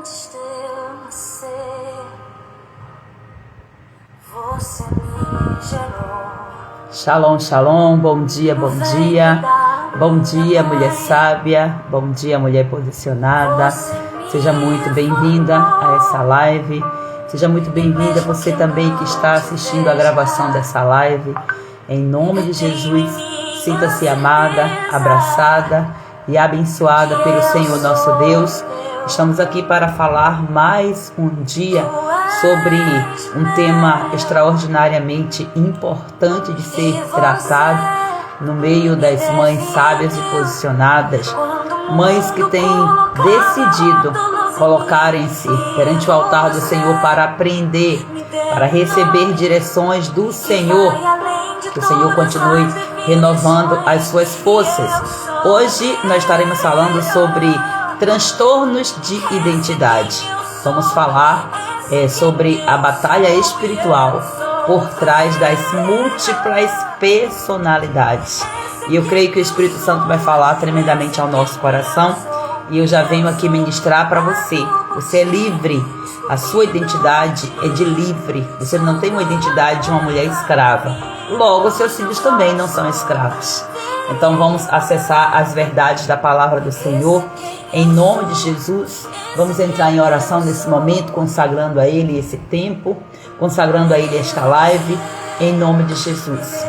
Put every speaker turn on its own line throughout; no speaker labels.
Antes de eu nascer, você me gerou.
Shalom, shalom, bom dia, bom dia. Bom dia, mulher sábia. Bom dia, mulher posicionada. Seja muito bem-vinda a essa live. Seja muito bem-vinda você também que está assistindo a gravação dessa live. Em nome de Jesus, sinta-se amada, abraçada e abençoada pelo Senhor nosso Deus. Estamos aqui para falar mais um dia sobre um tema extraordinariamente importante de ser tratado no meio das mães sábias e posicionadas, mães que têm decidido colocarem-se perante o altar do Senhor para aprender, para receber direções do Senhor. Que o Senhor continue renovando as suas forças. Hoje nós estaremos falando sobre transtornos de identidade. Vamos falar sobre a batalha espiritual por trás das múltiplas personalidades. E eu creio que o Espírito Santo vai falar tremendamente ao nosso coração. E eu já venho aqui ministrar para você. Você é livre. A sua identidade é de livre. Você não tem uma identidade de uma mulher escrava. Logo, seus filhos também não são escravos. Então vamos acessar as verdades da palavra do Senhor. Em nome de Jesus, vamos entrar em oração nesse momento, consagrando a Ele esse tempo, consagrando a Ele esta live, em nome de Jesus.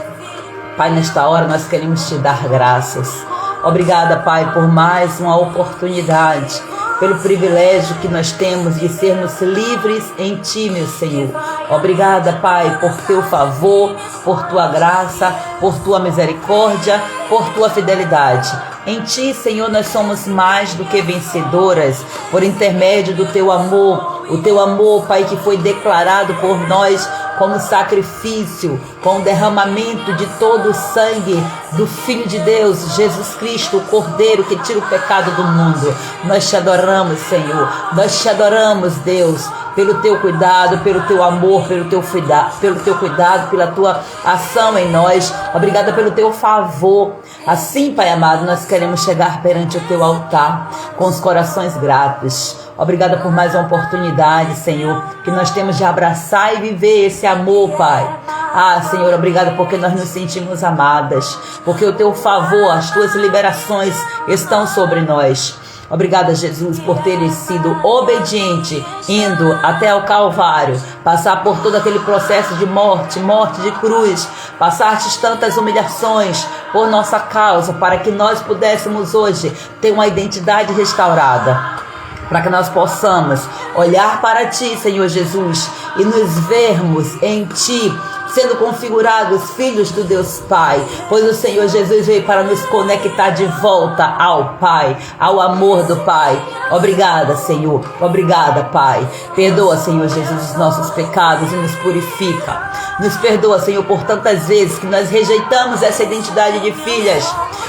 Pai, nesta hora nós queremos te dar graças. Obrigada, Pai, por mais uma oportunidade, pelo privilégio que nós temos de sermos livres em Ti, meu Senhor. Obrigada, Pai, por Teu favor, por Tua graça, por Tua misericórdia, por Tua fidelidade. Em Ti, Senhor, nós somos mais do que vencedoras, por intermédio do Teu amor. O Teu amor, Pai, que foi declarado por nós como sacrifício, com o derramamento de todo o sangue do Filho de Deus, Jesus Cristo, o Cordeiro que tira o pecado do mundo. Nós te adoramos, Senhor. Nós te adoramos, Deus, pelo Teu cuidado, pelo Teu amor, pelo Teu cuidado, pela Tua ação em nós. Obrigada pelo Teu favor. Assim, Pai amado, nós queremos chegar perante o Teu altar com os corações gratos. Obrigada por mais uma oportunidade, Senhor, que nós temos de abraçar e viver esse amor, Pai. Ah, Senhor, obrigada porque nós nos sentimos amadas, porque o Teu favor, as Tuas liberações estão sobre nós. Obrigada, Jesus, por teres sido obediente, indo até o Calvário, passar por todo aquele processo de morte de cruz, passastes tantas humilhações por nossa causa, para que nós pudéssemos hoje ter uma identidade restaurada. Para que nós possamos olhar para Ti, Senhor Jesus, e nos vermos em Ti, sendo configurados filhos do Deus Pai, pois o Senhor Jesus veio para nos conectar de volta ao Pai, ao amor do Pai. Obrigada, Senhor. Obrigada, Pai. Perdoa, Senhor Jesus, os nossos pecados e nos purifica. Nos perdoa, Senhor, por tantas vezes que nós rejeitamos essa identidade de filhas,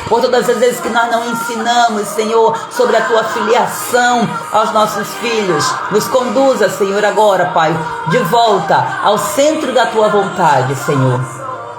por todas as vezes que nós não ensinamos, Senhor, sobre a Tua filiação aos nossos filhos. Nos conduza, Senhor, agora, Pai, de volta ao centro da Tua vontade, Senhor.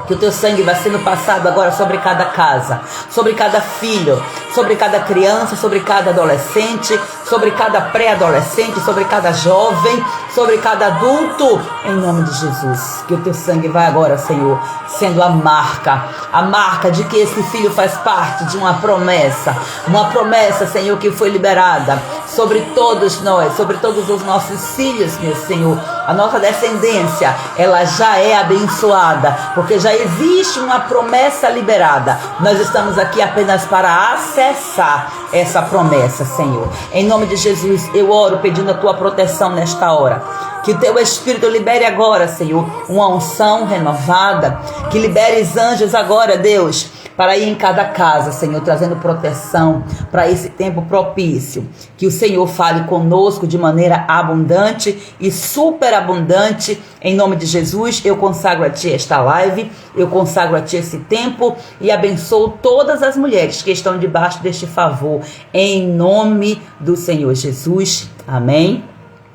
Que o Teu sangue vai sendo passado agora sobre cada casa, sobre cada filho, sobre cada criança, sobre cada adolescente, sobre cada pré-adolescente, sobre cada jovem, sobre cada adulto, em nome de Jesus. Que o Teu sangue vai agora, Senhor, sendo a marca de que esse filho faz parte de uma promessa, Senhor, que foi liberada sobre todos nós, sobre todos os nossos filhos, meu Senhor. A nossa descendência, ela já é abençoada, porque já existe uma promessa liberada. Nós estamos aqui apenas para acessar essa promessa, Senhor. Em nome de Jesus, eu oro pedindo a Tua proteção nesta hora. Que o Teu Espírito libere agora, Senhor, uma unção renovada. Que liberes anjos agora, Deus, para ir em cada casa, Senhor, trazendo proteção para esse tempo propício. Que o Senhor fale conosco de maneira abundante e superabundante. Em nome de Jesus, eu consagro a Ti esta live, eu consagro a Ti esse tempo e abençoo todas as mulheres que estão debaixo deste favor. Em nome do Senhor Jesus. Amém.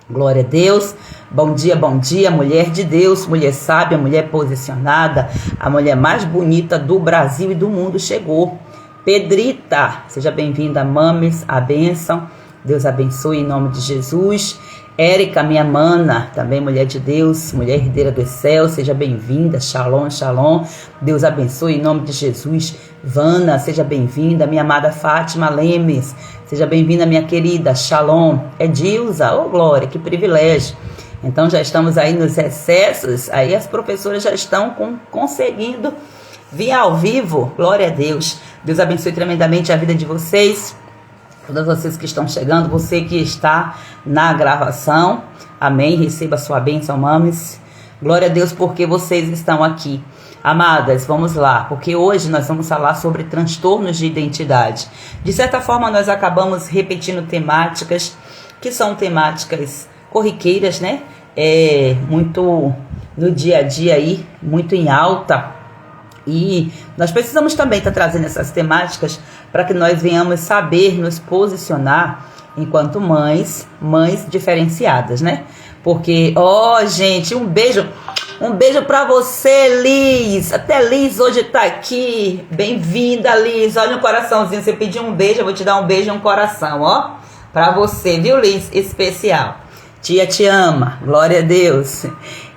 Glória a Deus. Bom dia, mulher de Deus, mulher sábia, mulher posicionada, a mulher mais bonita do Brasil e do mundo chegou. Pedrita, seja bem-vinda, Mames, a bênção. Deus abençoe em nome de Jesus. Érica, minha mana, também mulher de Deus, mulher herdeira dos céus, seja bem-vinda. Shalom, shalom. Deus abençoe em nome de Jesus. Vana, seja bem-vinda. Minha amada Fátima Lemes, seja bem-vinda, minha querida. Shalom. Edilza, oh glória, que privilégio. Então já estamos aí nos excessos, aí as professoras já estão conseguindo vir ao vivo. Glória a Deus. Deus abençoe tremendamente a vida de vocês. Todas vocês que estão chegando, você que está na gravação, amém, receba a sua bênção, mames. Glória a Deus porque vocês estão aqui. Amadas, vamos lá, porque hoje nós vamos falar sobre transtornos de identidade. De certa forma, nós acabamos repetindo temáticas que são temáticas corriqueiras, né? Muito no dia a dia aí, muito em alta. E nós precisamos também estar trazendo essas temáticas para que nós venhamos saber nos posicionar enquanto mães diferenciadas, né? Porque, gente, um beijo para você, Liz. Até Liz hoje tá aqui. Bem-vinda, Liz. Olha um coraçãozinho, você pediu um beijo, eu vou te dar um beijo e um coração, ó, para você, viu, Liz? Especial. Tia te ama, glória a Deus.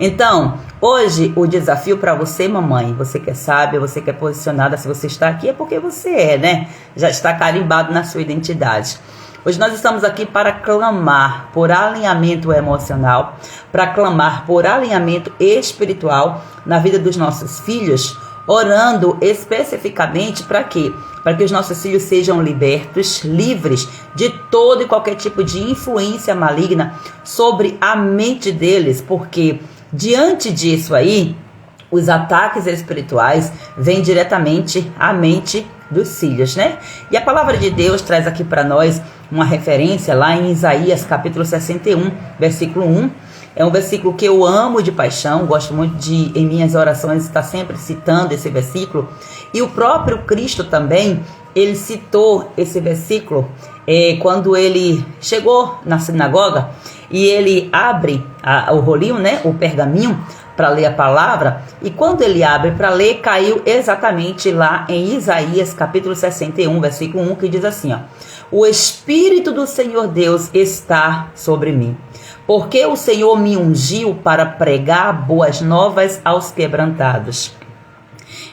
Então, hoje o desafio para você, mamãe, você que é sábia, você que é posicionada, se você está aqui é porque você é, né? Já está carimbado na sua identidade. Hoje nós estamos aqui para clamar por alinhamento emocional, para clamar por alinhamento espiritual na vida dos nossos filhos, orando especificamente para quê? Para que os nossos filhos sejam libertos, livres de todo e qualquer tipo de influência maligna sobre a mente deles, porque diante disso aí, os ataques espirituais vêm diretamente à mente dos filhos, né? E a palavra de Deus traz aqui para nós uma referência lá em Isaías capítulo 61, versículo 1. É um versículo que eu amo de paixão, gosto muito de, em minhas orações, estar sempre citando esse versículo. E o próprio Cristo também, ele citou esse versículo quando ele chegou na sinagoga e ele abre o rolinho, né, o pergaminho, para ler a palavra. E quando ele abre para ler, caiu exatamente lá em Isaías capítulo 61, versículo 1, que diz assim, ó: o Espírito do Senhor Deus está sobre mim, porque o Senhor me ungiu para pregar boas novas aos quebrantados.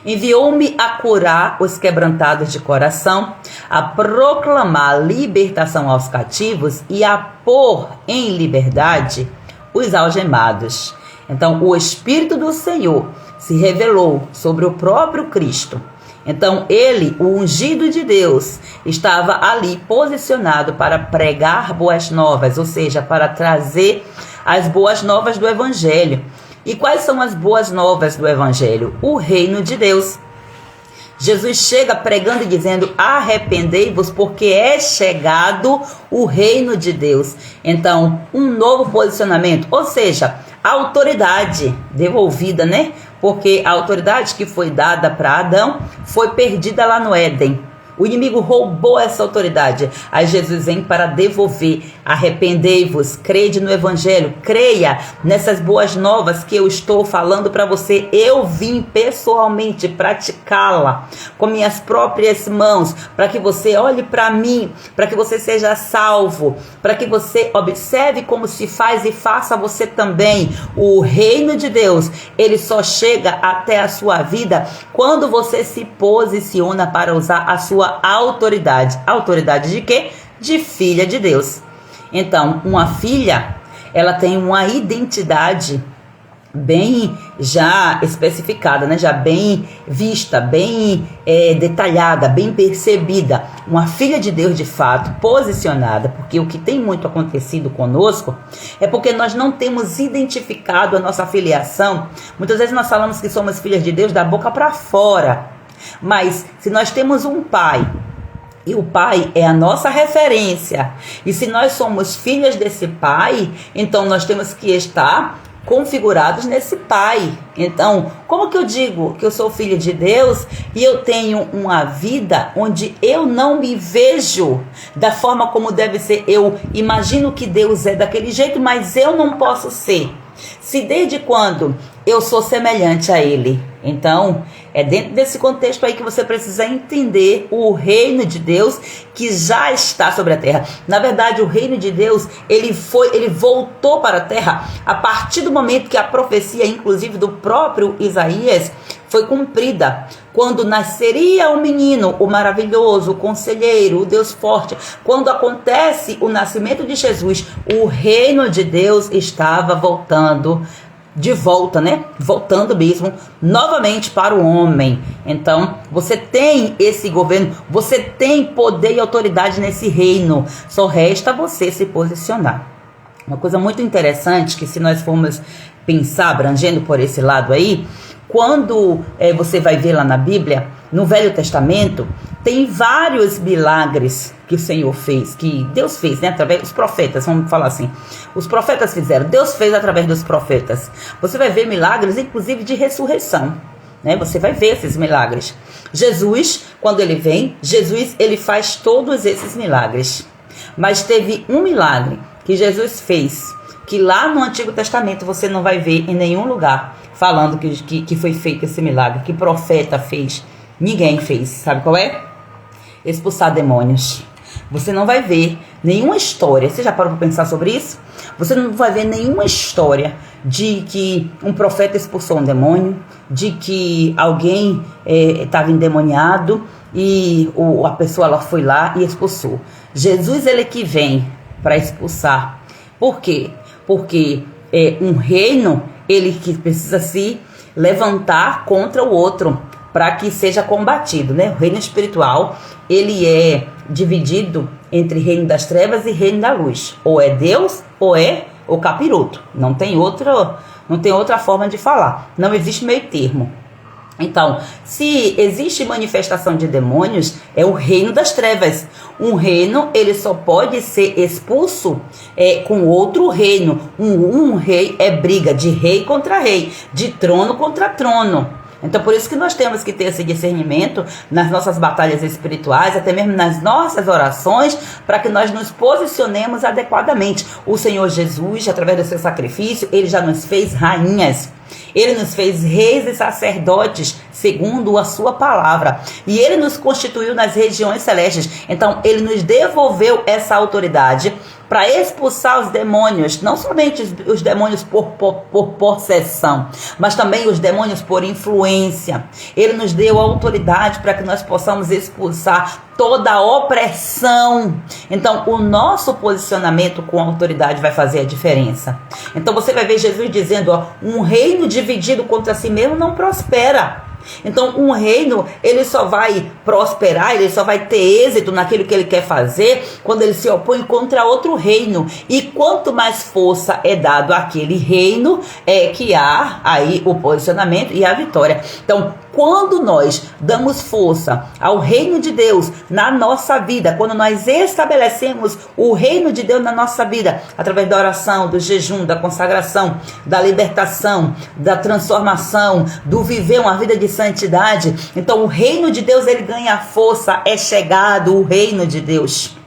Enviou-me a curar os quebrantados de coração, a proclamar libertação aos cativos e a pôr em liberdade os algemados. Então, o Espírito do Senhor se revelou sobre o próprio Cristo. Então, ele, o ungido de Deus, estava ali posicionado para pregar boas novas, ou seja, para trazer as boas novas do Evangelho. E quais são as boas novas do Evangelho? O reino de Deus. Jesus chega pregando e dizendo: arrependei-vos, porque é chegado o reino de Deus. Então, um novo posicionamento, ou seja, a autoridade devolvida, né? Porque a autoridade que foi dada para Adão foi perdida lá no Éden. O inimigo roubou essa autoridade. Aí Jesus vem para devolver. Arrependei-vos, crede no Evangelho, creia nessas boas novas que eu estou falando para você. Eu vim pessoalmente praticá-la com minhas próprias mãos, para que você olhe para mim, para que você seja salvo, para que você observe como se faz e faça você também. O reino de Deus, ele só chega até a sua vida quando você se posiciona para usar a sua autoridade. Autoridade de quê? De filha de Deus. Então, uma filha, ela tem uma identidade bem já especificada, né? Já bem vista, bem detalhada, bem percebida. Uma filha de Deus de fato, posicionada, porque o que tem muito acontecido conosco é porque nós não temos identificado a nossa filiação. Muitas vezes nós falamos que somos filhas de Deus da boca para fora, mas se nós temos um pai, e o pai é a nossa referência, e se nós somos filhas desse pai, então nós temos que estar configurados nesse pai. Então, como que eu digo que eu sou filha de Deus e eu tenho uma vida onde eu não me vejo da forma como deve ser? Eu imagino que Deus é daquele jeito, mas eu não posso ser. Se desde quando eu sou semelhante a Ele, Então, é dentro desse contexto aí que você precisa entender o reino de Deus que já está sobre a terra. Na verdade, o reino de Deus, ele voltou para a terra a partir do momento que a profecia, inclusive do próprio Isaías, foi cumprida. Quando nasceria o menino, o maravilhoso, o conselheiro, o Deus forte. Quando acontece o nascimento de Jesus, o reino de Deus estava voltando de volta, né? Voltando mesmo, novamente para o homem. Então, você tem esse governo, você tem poder e autoridade nesse reino. Só resta você se posicionar. Uma coisa muito interessante, que se nós formos pensar, abrangendo por esse lado aí, quando você vai ver lá na Bíblia, no Velho Testamento, tem vários milagres que o Senhor fez, que Deus fez, né? Através dos profetas, vamos falar assim. Os profetas fizeram, Deus fez através dos profetas. Você vai ver milagres, inclusive de ressurreição, né? Você vai ver esses milagres. Jesus, quando ele vem, ele faz todos esses milagres. Mas teve um milagre que Jesus fez, que lá no Antigo Testamento você não vai ver em nenhum lugar falando que foi feito esse milagre, que profeta fez. Ninguém fez. Sabe qual é? Expulsar demônios. Você não vai ver nenhuma história. Você já parou para pensar sobre isso? Você não vai ver nenhuma história de que um profeta expulsou um demônio, de que alguém estava endemoniado e a pessoa ela foi lá e expulsou. Jesus, ele que vem para expulsar. Por quê? Porque um reino, ele que precisa se levantar contra o outro para que seja combatido, né? O reino espiritual, ele é dividido entre reino das trevas e reino da luz. Ou é Deus ou é o capiroto. Não tem outra forma de falar. Não existe meio termo. Então, se existe manifestação de demônios, é o reino das trevas. Um reino, ele só pode ser expulso com outro reino. Um rei é briga de rei contra rei, de trono contra trono. Então, por isso que nós temos que ter esse discernimento nas nossas batalhas espirituais, até mesmo nas nossas orações, para que nós nos posicionemos adequadamente. O Senhor Jesus, através do seu sacrifício, ele já nos fez rainhas. Ele nos fez reis e sacerdotes, segundo a sua palavra. E ele nos constituiu nas regiões celestes. Então, ele nos devolveu essa autoridade para expulsar os demônios. Não somente os demônios por possessão, mas também os demônios por influência. Ele nos deu autoridade para que nós possamos expulsar toda a opressão. Então, o nosso posicionamento com a autoridade vai fazer a diferença. Então, você vai ver Jesus dizendo, ó, um reino dividido contra si mesmo não prospera. Então, um reino, ele só vai prosperar, ele só vai ter êxito naquilo que ele quer fazer quando ele se opõe contra outro reino. E quanto mais força é dado àquele reino, é que há aí o posicionamento e a vitória. Então, quando nós damos força ao reino de Deus na nossa vida, quando nós estabelecemos o reino de Deus na nossa vida, através da oração, do jejum, da consagração, da libertação, da transformação, do viver uma vida de santidade, então o reino de Deus, ele ganha força, é chegado o reino de Deus.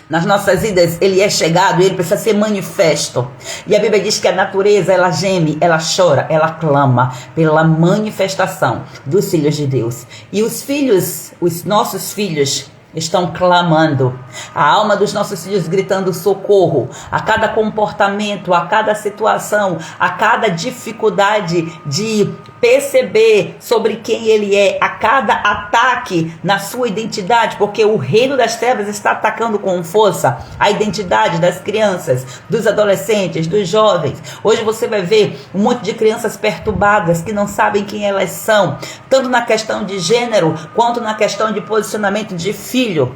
Nas nossas vidas, ele é chegado e ele precisa ser manifesto. E a Bíblia diz que a natureza, ela geme, ela chora, ela clama pela manifestação dos filhos de Deus. E os nossos filhos, estão clamando. A alma dos nossos filhos gritando socorro. A cada comportamento, a cada situação, a cada dificuldade de perceber sobre quem ele é, a cada ataque na sua identidade, porque o reino das trevas está atacando com força a identidade das crianças, dos adolescentes, dos jovens. Hoje você vai ver um monte de crianças perturbadas que não sabem quem elas são, tanto na questão de gênero, quanto na questão de posicionamento de filho.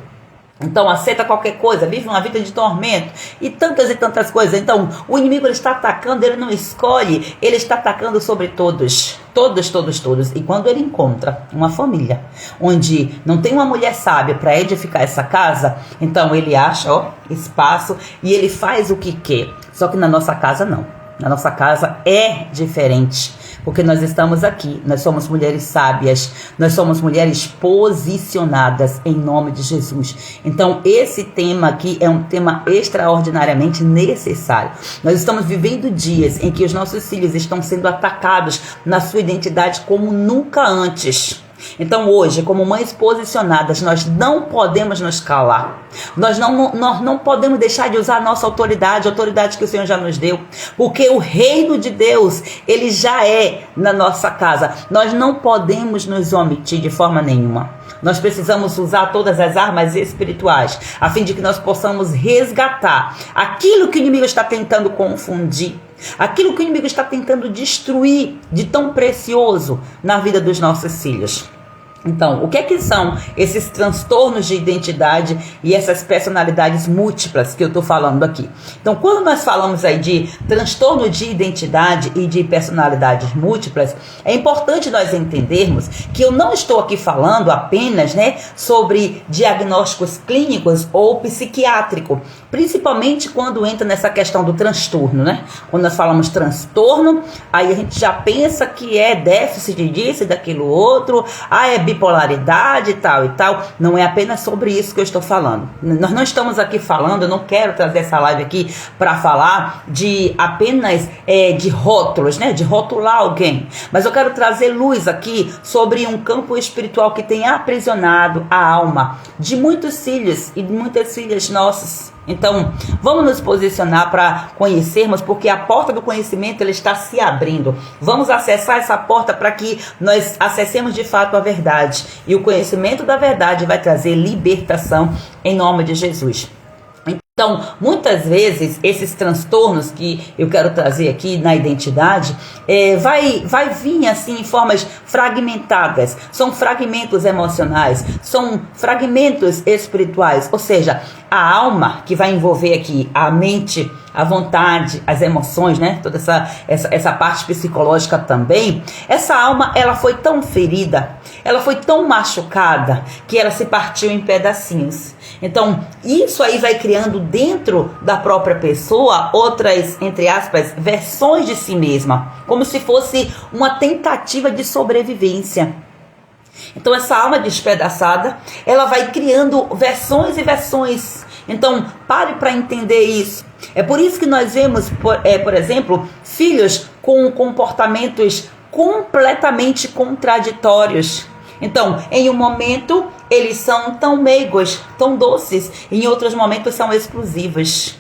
Então aceita qualquer coisa, vive uma vida de tormento e tantas coisas. Então o inimigo, ele está atacando, ele não escolhe, ele está atacando sobre todos. E quando ele encontra uma família onde não tem uma mulher sábia para edificar essa casa, então ele acha espaço e ele faz o que quer. Só que na nossa casa não. Na nossa casa é diferente, porque nós estamos aqui, nós somos mulheres sábias, nós somos mulheres posicionadas em nome de Jesus. Então esse tema aqui é um tema extraordinariamente necessário. Nós estamos vivendo dias em que os nossos filhos estão sendo atacados na sua identidade como nunca antes. Então hoje, como mães posicionadas, nós não podemos nos calar. Nós não podemos deixar de usar a nossa autoridade, a autoridade que o Senhor já nos deu. Porque o reino de Deus, ele já é na nossa casa. Nós não podemos nos omitir de forma nenhuma. Nós precisamos usar todas as armas espirituais, a fim de que nós possamos resgatar aquilo que o inimigo está tentando confundir, aquilo que o inimigo está tentando destruir de tão precioso na vida dos nossos filhos. Então, o que é que são esses transtornos de identidade e essas personalidades múltiplas que eu estou falando aqui? Então, quando nós falamos aí de transtorno de identidade e de personalidades múltiplas, é importante nós entendermos que eu não estou aqui falando apenas, sobre diagnósticos clínicos ou psiquiátrico, principalmente quando entra nessa questão do transtorno, Quando nós falamos transtorno, aí a gente já pensa que é déficit disso e daquilo outro, é bipolaridade e tal. Não é apenas sobre isso que eu estou falando. Nós não estamos aqui falando, eu não quero trazer essa live aqui para falar de apenas de rótulos, de rotular alguém. Mas eu quero trazer luz aqui sobre um campo espiritual que tem aprisionado a alma de muitos filhos e de muitas filhas nossas. Então, vamos nos posicionar para conhecermos, porque a porta do conhecimento ela está se abrindo. Vamos acessar essa porta para que nós acessemos de fato a verdade. E o conhecimento da verdade vai trazer libertação em nome de Jesus. Então, muitas vezes, esses transtornos que eu quero trazer aqui na identidade, vai vir assim em formas fragmentadas. São fragmentos emocionais, são fragmentos espirituais. Ou seja, a alma que vai envolver aqui a mente, a vontade, as emoções, toda essa parte psicológica também. Essa alma, ela foi tão ferida, ela foi tão machucada, que ela se partiu em pedacinhos. Então, isso aí vai criando dentro da própria pessoa outras, entre aspas, versões de si mesma, como se fosse uma tentativa de sobrevivência. Então, essa alma despedaçada, ela vai criando versões e versões. Então, pare para entender isso. É por isso que nós vemos, por exemplo, filhos com comportamentos completamente contraditórios. Então, em um momento, eles são tão meigos, tão doces, em outros momentos são explosivos.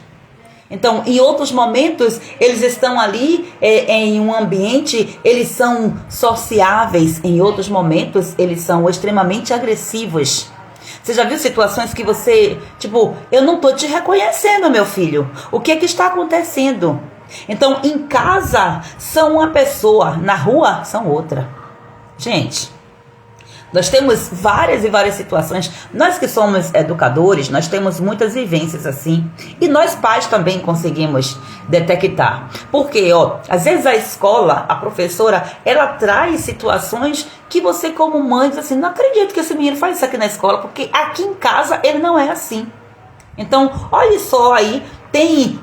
Então, em outros momentos, eles estão ali em um ambiente, eles são sociáveis, em outros momentos, eles são extremamente agressivos. Você já viu situações que você, eu não tô te reconhecendo, meu filho, o que é que está acontecendo? Então, em casa, são uma pessoa, na rua, são outra. Gente, nós temos várias e várias situações. Nós que somos educadores, nós temos muitas vivências assim. E nós pais também conseguimos detectar. Porque, às vezes a escola, a professora, ela traz situações que você como mãe diz assim, não acredito que esse menino faz isso aqui na escola, porque aqui em casa ele não é assim. Então, olha só aí, tem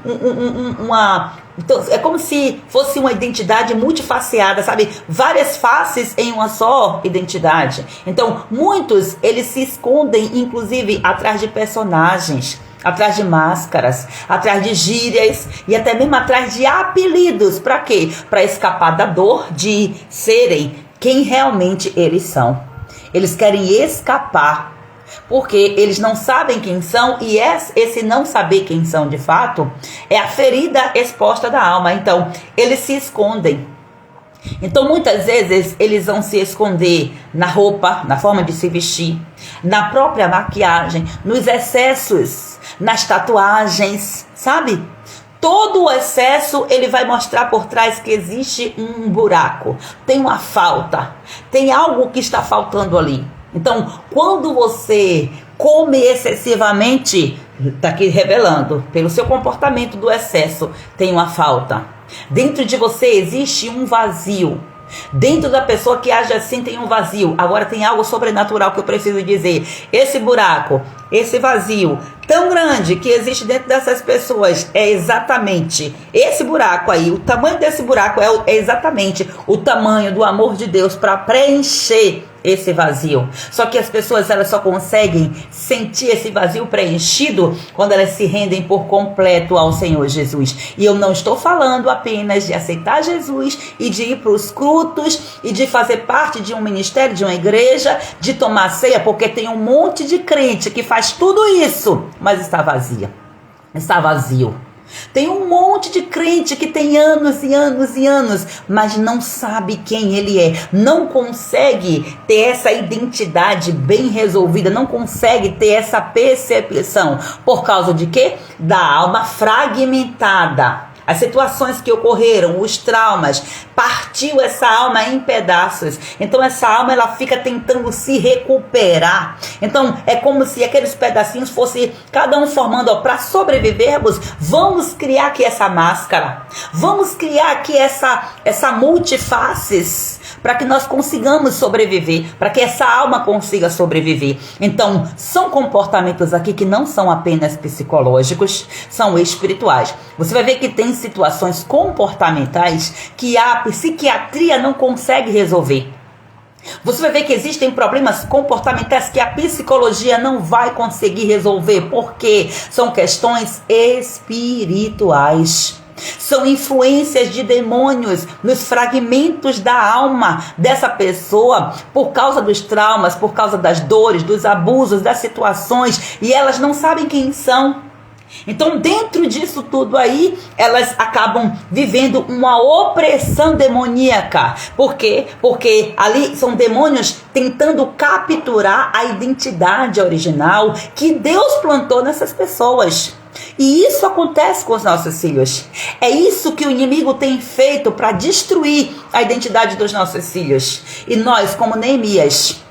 então, é como se fosse uma identidade multifaceada, sabe? Várias faces em uma só identidade. Então, muitos, eles se escondem, inclusive, atrás de personagens, atrás de máscaras, atrás de gírias e até mesmo atrás de apelidos. Para quê? Para escapar da dor de serem quem realmente eles são. Eles querem escapar, porque eles não sabem quem são, e esse não saber quem são de fato é a ferida exposta da alma. Então, eles se escondem. Então, muitas vezes, eles vão se esconder na roupa, na forma de se vestir, na própria maquiagem, nos excessos, nas tatuagens, sabe? Todo o excesso, ele vai mostrar por trás que existe um buraco, tem uma falta, tem algo que está faltando ali. Então, quando você come excessivamente, está aqui revelando, pelo seu comportamento do excesso, tem uma falta. Dentro de você existe um vazio. Dentro da pessoa que age assim tem um vazio. Agora tem algo sobrenatural que eu preciso dizer. Esse buraco, esse vazio tão grande que existe dentro dessas pessoas é exatamente esse buraco aí. O tamanho desse buraco é exatamente o tamanho do amor de Deus para preencher esse vazio. Só que as pessoas, elas só conseguem sentir esse vazio preenchido quando elas se rendem por completo ao Senhor Jesus. E eu não estou falando apenas de aceitar Jesus e de ir para os cultos e de fazer parte de um ministério, de uma igreja, de tomar ceia, porque tem um monte de crente que faz tudo isso, mas está vazia. Está vazio. Tem um monte de crente que tem anos e anos e anos, mas não sabe quem ele é. Não consegue ter essa identidade bem resolvida. Não consegue ter essa percepção. Por causa de quê? Da alma fragmentada. As situações que ocorreram, os traumas, partiu essa alma em pedaços. Então essa alma, ela fica tentando se recuperar. Então é como se aqueles pedacinhos fossem cada um formando, para sobrevivermos, vamos criar aqui essa máscara. Vamos criar aqui essa multifaces, para que nós consigamos sobreviver, para que essa alma consiga sobreviver. Então são comportamentos aqui que não são apenas psicológicos, são espirituais. Você vai ver que tem situações comportamentais que a psiquiatria não consegue resolver. Você vai ver que existem problemas comportamentais que a psicologia não vai conseguir resolver, porque são questões espirituais. São influências de demônios nos fragmentos da alma dessa pessoa, por causa dos traumas, por causa das dores, dos abusos, das situações, e elas não sabem quem são. Então, dentro disso tudo aí, elas acabam vivendo uma opressão demoníaca. Por quê? Porque ali são demônios tentando capturar a identidade original que Deus plantou nessas pessoas. E isso acontece com os nossos filhos. É isso que o inimigo tem feito para destruir a identidade dos nossos filhos. E nós, como Neemias,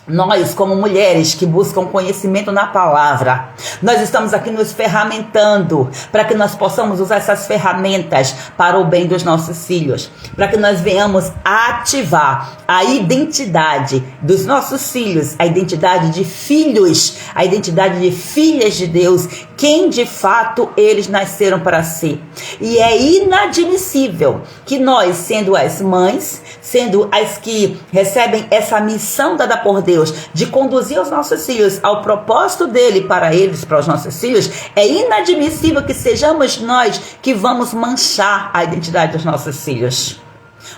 nós, como mulheres que buscam conhecimento na palavra, nós estamos aqui nos ferramentando para que nós possamos usar essas ferramentas para o bem dos nossos filhos, para que nós venhamos ativar a identidade dos nossos filhos, a identidade de filhos, a identidade de filhas de Deus, quem de fato eles nasceram para ser. E é inadmissível que nós, sendo as mães, sendo as que recebem essa missão dada por Deus, de conduzir os nossos filhos ao propósito dele para eles, para os nossos filhos, é inadmissível que sejamos nós que vamos manchar a identidade dos nossos filhos.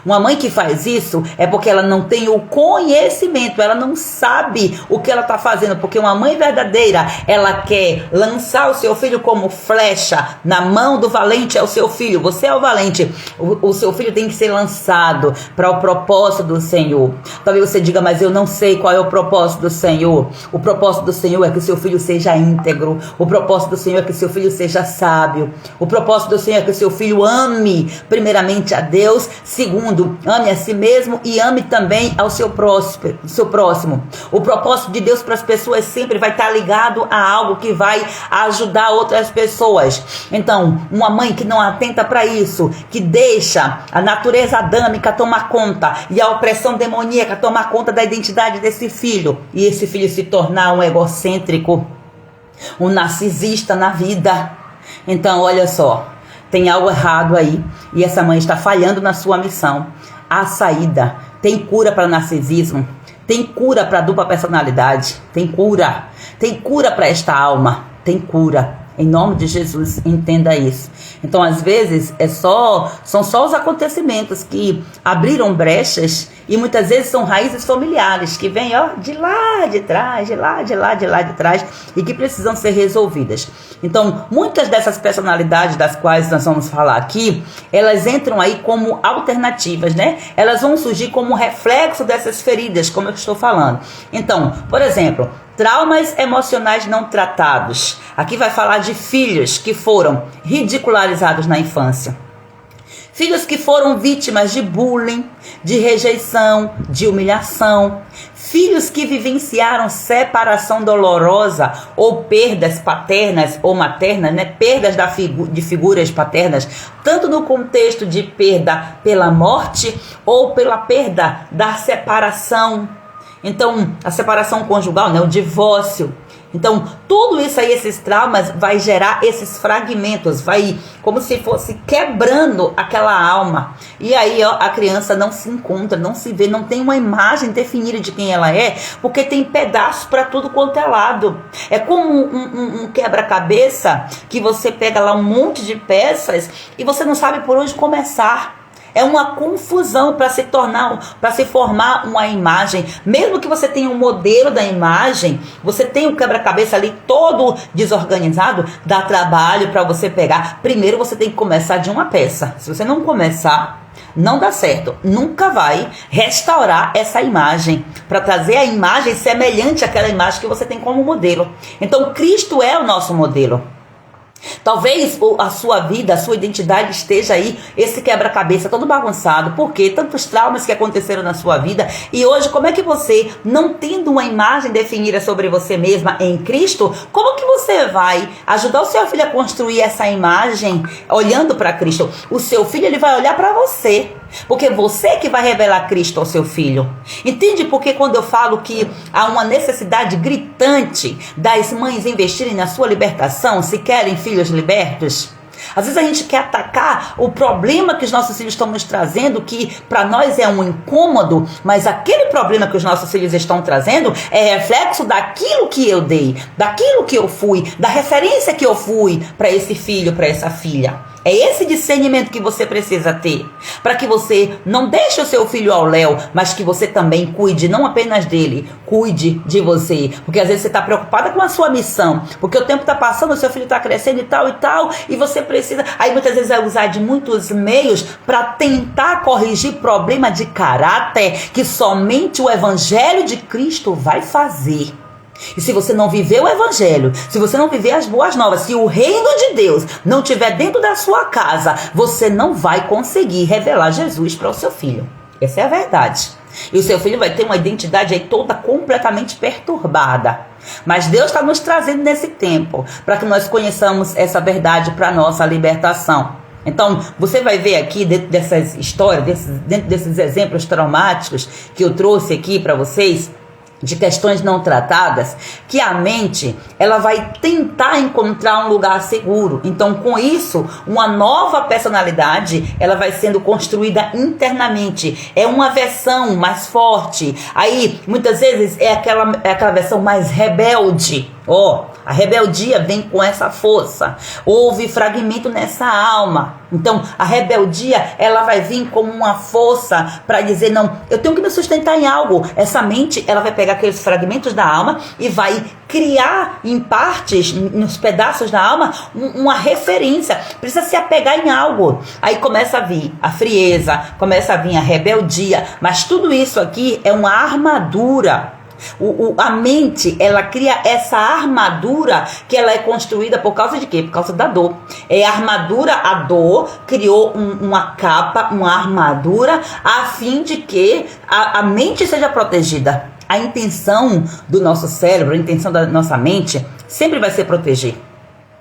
Uma mãe que faz isso é porque ela não tem o conhecimento, ela não sabe o que ela está fazendo, porque uma mãe verdadeira, ela quer lançar o seu filho como flecha na mão do valente. É o seu filho, você é o valente, o seu filho tem que ser lançado para o propósito do Senhor. Talvez você diga, mas eu não sei qual é o propósito do Senhor. O propósito do Senhor é que o seu filho seja íntegro, o propósito do Senhor é que o seu filho seja sábio, o propósito do Senhor é que o seu filho ame primeiramente a Deus, segundo, ame a si mesmo e ame também ao seu próximo. O propósito de Deus para as pessoas sempre vai estar ligado a algo que vai ajudar outras pessoas. Então, uma mãe que não atenta para isso, que deixa a natureza adâmica tomar conta e a opressão demoníaca tomar conta da identidade desse filho, e esse filho se tornar um egocêntrico, um narcisista na vida. Então, olha só, tem algo errado aí e essa mãe está falhando na sua missão. Há saída. Tem cura para narcisismo. Tem cura para dupla personalidade. Tem cura. Tem cura para esta alma. Tem cura. Em nome de Jesus, entenda isso. Então, às vezes, são só os acontecimentos que abriram brechas, e muitas vezes são raízes familiares que vêm de lá de trás, e que precisam ser resolvidas. Então, muitas dessas personalidades das quais nós vamos falar aqui, elas entram aí como alternativas, né? Elas vão surgir como reflexo dessas feridas, como eu estou falando. Então, por exemplo, traumas emocionais não tratados. Aqui vai falar de filhos que foram ridicularizados na infância. Filhos que foram vítimas de bullying, de rejeição, de humilhação. Filhos que vivenciaram separação dolorosa ou perdas paternas ou maternas, né? Perdas de figuras paternas, tanto no contexto de perda pela morte ou pela perda da separação. Então, a separação conjugal, né? O divórcio. Então, tudo isso aí, esses traumas, vai gerar esses fragmentos, vai como se fosse quebrando aquela alma. E aí, ó, a criança não se encontra, não se vê, não tem uma imagem definida de quem ela é, porque tem pedaços para tudo quanto é lado. É como um quebra-cabeça que você pega lá um monte de peças e você não sabe por onde começar. É uma confusão para se formar uma imagem. Mesmo que você tenha um modelo da imagem, você tem o quebra-cabeça ali todo desorganizado, dá trabalho para você pegar. Primeiro você tem que começar de uma peça. Se você não começar, não dá certo. Nunca vai restaurar essa imagem para trazer a imagem semelhante àquela imagem que você tem como modelo. Então Cristo é o nosso modelo. Talvez a sua vida, a sua identidade esteja aí, esse quebra-cabeça todo bagunçado. Por quê? Tantos traumas que aconteceram na sua vida. E hoje, como é que você, não tendo uma imagem definida sobre você mesma em Cristo, como que você vai ajudar o seu filho a construir essa imagem olhando para Cristo? O seu filho, ele vai olhar para você. Porque você que vai revelar Cristo ao seu filho. Entende porque quando eu falo que há uma necessidade gritante das mães investirem na sua libertação, se querem filhos libertos? Às vezes a gente quer atacar o problema que os nossos filhos estão nos trazendo, que para nós é um incômodo, mas aquele problema que os nossos filhos estão trazendo é reflexo daquilo que eu dei, daquilo que eu fui, da referência que eu fui para esse filho, para essa filha. É esse discernimento que você precisa ter, para que você não deixe o seu filho ao léu, mas que você também cuide, não apenas dele, cuide de você. Porque às vezes você está preocupada com a sua missão, porque o tempo está passando, o seu filho está crescendo e tal, e você precisa, aí muitas vezes vai usar de muitos meios para tentar corrigir problema de caráter que somente o Evangelho de Cristo vai fazer. E se você não viver o Evangelho, se você não viver as boas novas, se o reino de Deus não estiver dentro da sua casa, você não vai conseguir revelar Jesus para o seu filho. Essa é a verdade. E o seu filho vai ter uma identidade aí toda completamente perturbada. Mas Deus está nos trazendo nesse tempo para que nós conheçamos essa verdade para a nossa libertação. Então, você vai ver aqui dentro dessas histórias, dentro desses exemplos traumáticos que eu trouxe aqui para vocês, de questões não tratadas, que a mente, ela vai tentar encontrar um lugar seguro. Então, com isso, uma nova personalidade, ela vai sendo construída internamente. É uma versão mais forte. Aí, muitas vezes, é aquela versão mais rebelde. A rebeldia vem com essa força. Houve fragmento nessa alma. Então, a rebeldia, ela vai vir como uma força para dizer, não, eu tenho que me sustentar em algo. Essa mente, ela vai pegar aqueles fragmentos da alma e vai criar em partes, nos pedaços da alma, uma referência. Precisa se apegar em algo. Aí começa a vir a frieza, começa a vir a rebeldia. Mas tudo isso aqui é uma armadura. A mente, ela cria essa armadura que ela é construída por causa de quê? Por causa da dor. É a armadura, a dor criou uma capa, uma armadura, a fim de que a mente seja protegida. A intenção do nosso cérebro, a intenção da nossa mente sempre vai ser proteger.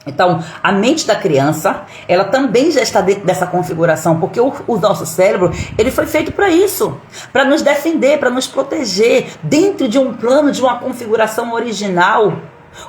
Então, a mente da criança, ela também já está dentro dessa configuração, porque o nosso cérebro, ele foi feito para isso, para nos defender, para nos proteger, dentro de um plano, de uma configuração original.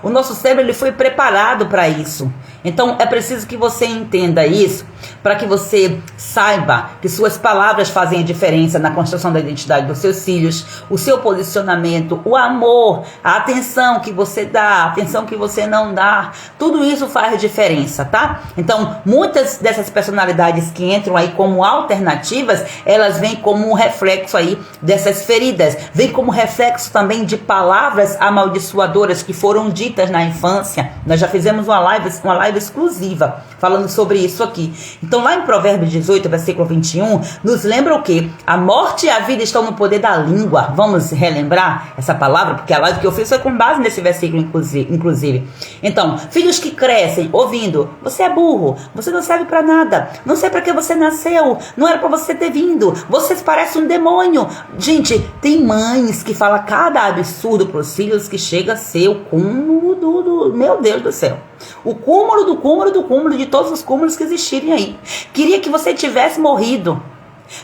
O nosso cérebro, ele foi preparado para isso. Então, é preciso que você entenda isso, para que você saiba que suas palavras fazem a diferença na construção da identidade dos seus filhos, o seu posicionamento, o amor, a atenção que você dá, a atenção que você não dá, tudo isso faz diferença, tá? Então, muitas dessas personalidades que entram aí como alternativas, elas vêm como um reflexo aí dessas feridas, vêm como reflexo também de palavras amaldiçoadoras que foram ditas na infância. Nós já fizemos uma live exclusiva falando sobre isso aqui. Então, Então lá em Provérbios 18, versículo 21, nos lembra o quê? A morte e a vida estão no poder da língua. Vamos relembrar essa palavra, porque a live que eu fiz foi com base nesse versículo, inclusive. Então, filhos que crescem ouvindo: você é burro, você não serve para nada, não sei para que você nasceu, não era para você ter vindo, você parece um demônio. Gente, tem mães que falam cada absurdo para os filhos que chega a ser o cúmulo do meu Deus do céu. O cúmulo do cúmulo do cúmulo de todos os cúmulos que existirem aí. Queria que você tivesse morrido.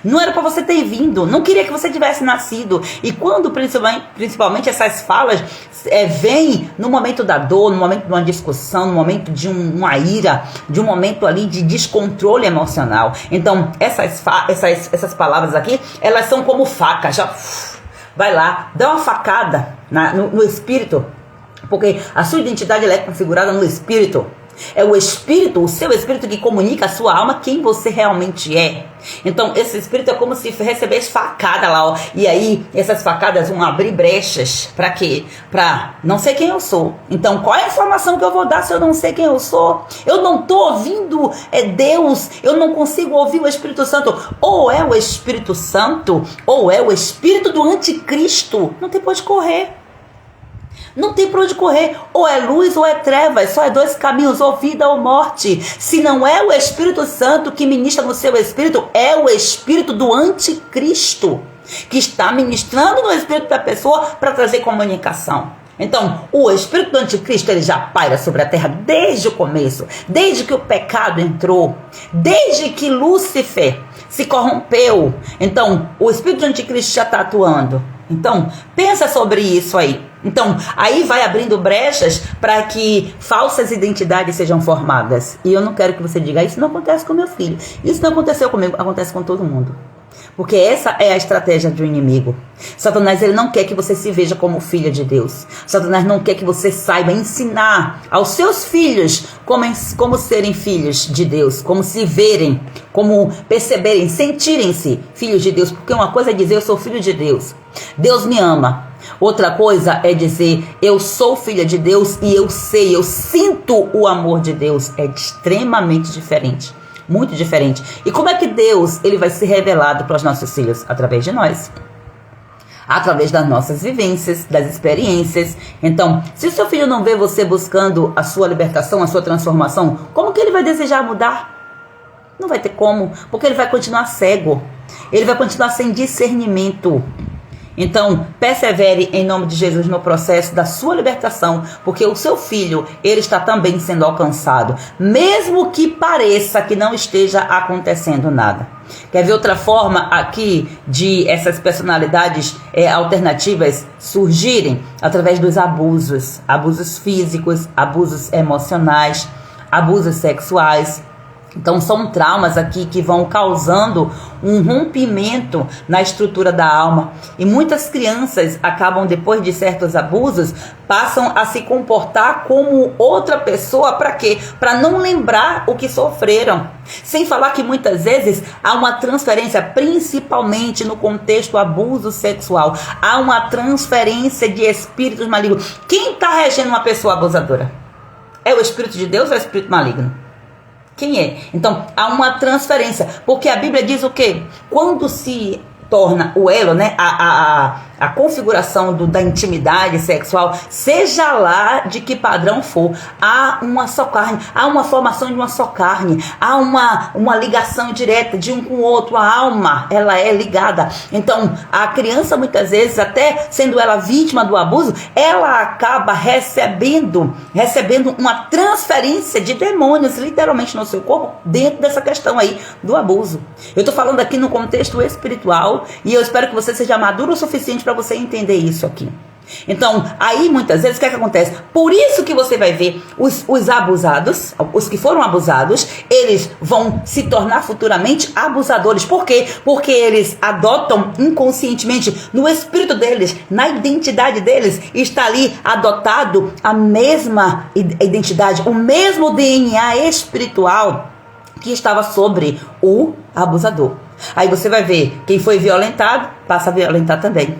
Não era para você ter vindo. Não queria que você tivesse nascido. E quando principalmente essas falas vêm no momento da dor, no momento de uma discussão, no momento de uma ira, de um momento ali de descontrole emocional. Então essas palavras aqui, elas são como faca. Já vai lá, dá uma facada no espírito. Porque a sua identidade ela é configurada no espírito. É o espírito, o seu espírito que comunica a sua alma quem você realmente é. Então esse espírito é como se recebesse facada lá, ó. E aí essas facadas vão abrir brechas. Para quê? Para não sei quem eu sou. Então qual é a informação que eu vou dar se eu não sei quem eu sou? Eu não estou ouvindo Deus. Eu não consigo ouvir o Espírito Santo. Ou é o Espírito Santo, ou é o espírito do anticristo. Não tem pra onde correr. Não tem para onde correr, ou é luz ou é trevas, só é dois caminhos, ou vida ou morte. Se não é o Espírito Santo que ministra no seu espírito, é o espírito do anticristo, que está ministrando no espírito da pessoa para trazer comunicação. Então, o espírito do anticristo, ele já paira sobre a terra desde o começo, desde que o pecado entrou, desde que Lúcifer se corrompeu. Então, o espírito do anticristo já está atuando. Então, pensa sobre isso aí. Então, aí vai abrindo brechas para que falsas identidades sejam formadas. E eu não quero que você diga: isso não acontece com meu filho, isso não aconteceu comigo. Acontece com todo mundo. Porque essa é a estratégia do inimigo. Satanás, ele não quer que você se veja como filha de Deus. Satanás não quer que você saiba ensinar aos seus filhos como serem filhos de Deus, como se verem, como perceberem, sentirem-se filhos de Deus. Porque uma coisa é dizer: eu sou filho de Deus, Deus me ama. Outra coisa é dizer: eu sou filha de Deus e eu sei, eu sinto o amor de Deus. É extremamente diferente. Muito diferente. E como é que Deus ele vai ser revelado para os nossos filhos? Através de nós. Através das nossas vivências, das experiências. Então, se o seu filho não vê você buscando a sua libertação, a sua transformação, como que ele vai desejar mudar? Não vai ter como, porque ele vai continuar cego. Ele vai continuar sem discernimento. Então, persevere em nome de Jesus no processo da sua libertação, porque o seu filho, ele está também sendo alcançado, mesmo que pareça que não esteja acontecendo nada. Quer ver outra forma aqui de essas personalidades alternativas surgirem? Através dos abusos físicos, abusos emocionais, abusos sexuais. Então são traumas aqui que vão causando um rompimento na estrutura da alma. E muitas crianças acabam, depois de certos abusos, passam a se comportar como outra pessoa. Para quê? Para não lembrar o que sofreram. Sem falar que muitas vezes há uma transferência, principalmente no contexto abuso sexual. Há uma transferência de espíritos malignos. Quem está regendo uma pessoa abusadora? É o Espírito de Deus ou é o Espírito maligno? Quem é? Então, há uma transferência. Porque a Bíblia diz o quê? Quando se torna o elo, né? A configuração da intimidade sexual, seja lá de que padrão for, há uma só carne, há uma formação de uma só carne, há uma ligação direta de um com o outro, a alma, ela é ligada. Então, a criança muitas vezes, até sendo ela vítima do abuso, ela acaba recebendo uma transferência de demônios, literalmente no seu corpo, dentro dessa questão aí do abuso. Eu estou falando aqui no contexto espiritual, e eu espero que você seja maduro o suficiente para você entender isso aqui. Então, aí muitas vezes o que é que acontece? Por isso que você vai ver os abusados, os que foram abusados, eles vão se tornar futuramente abusadores. Por quê? Porque eles adotam inconscientemente, no espírito deles, na identidade deles, está ali adotado a mesma identidade, o mesmo DNA espiritual que estava sobre o abusador. Aí você vai ver, quem foi violentado, passa a violentar também.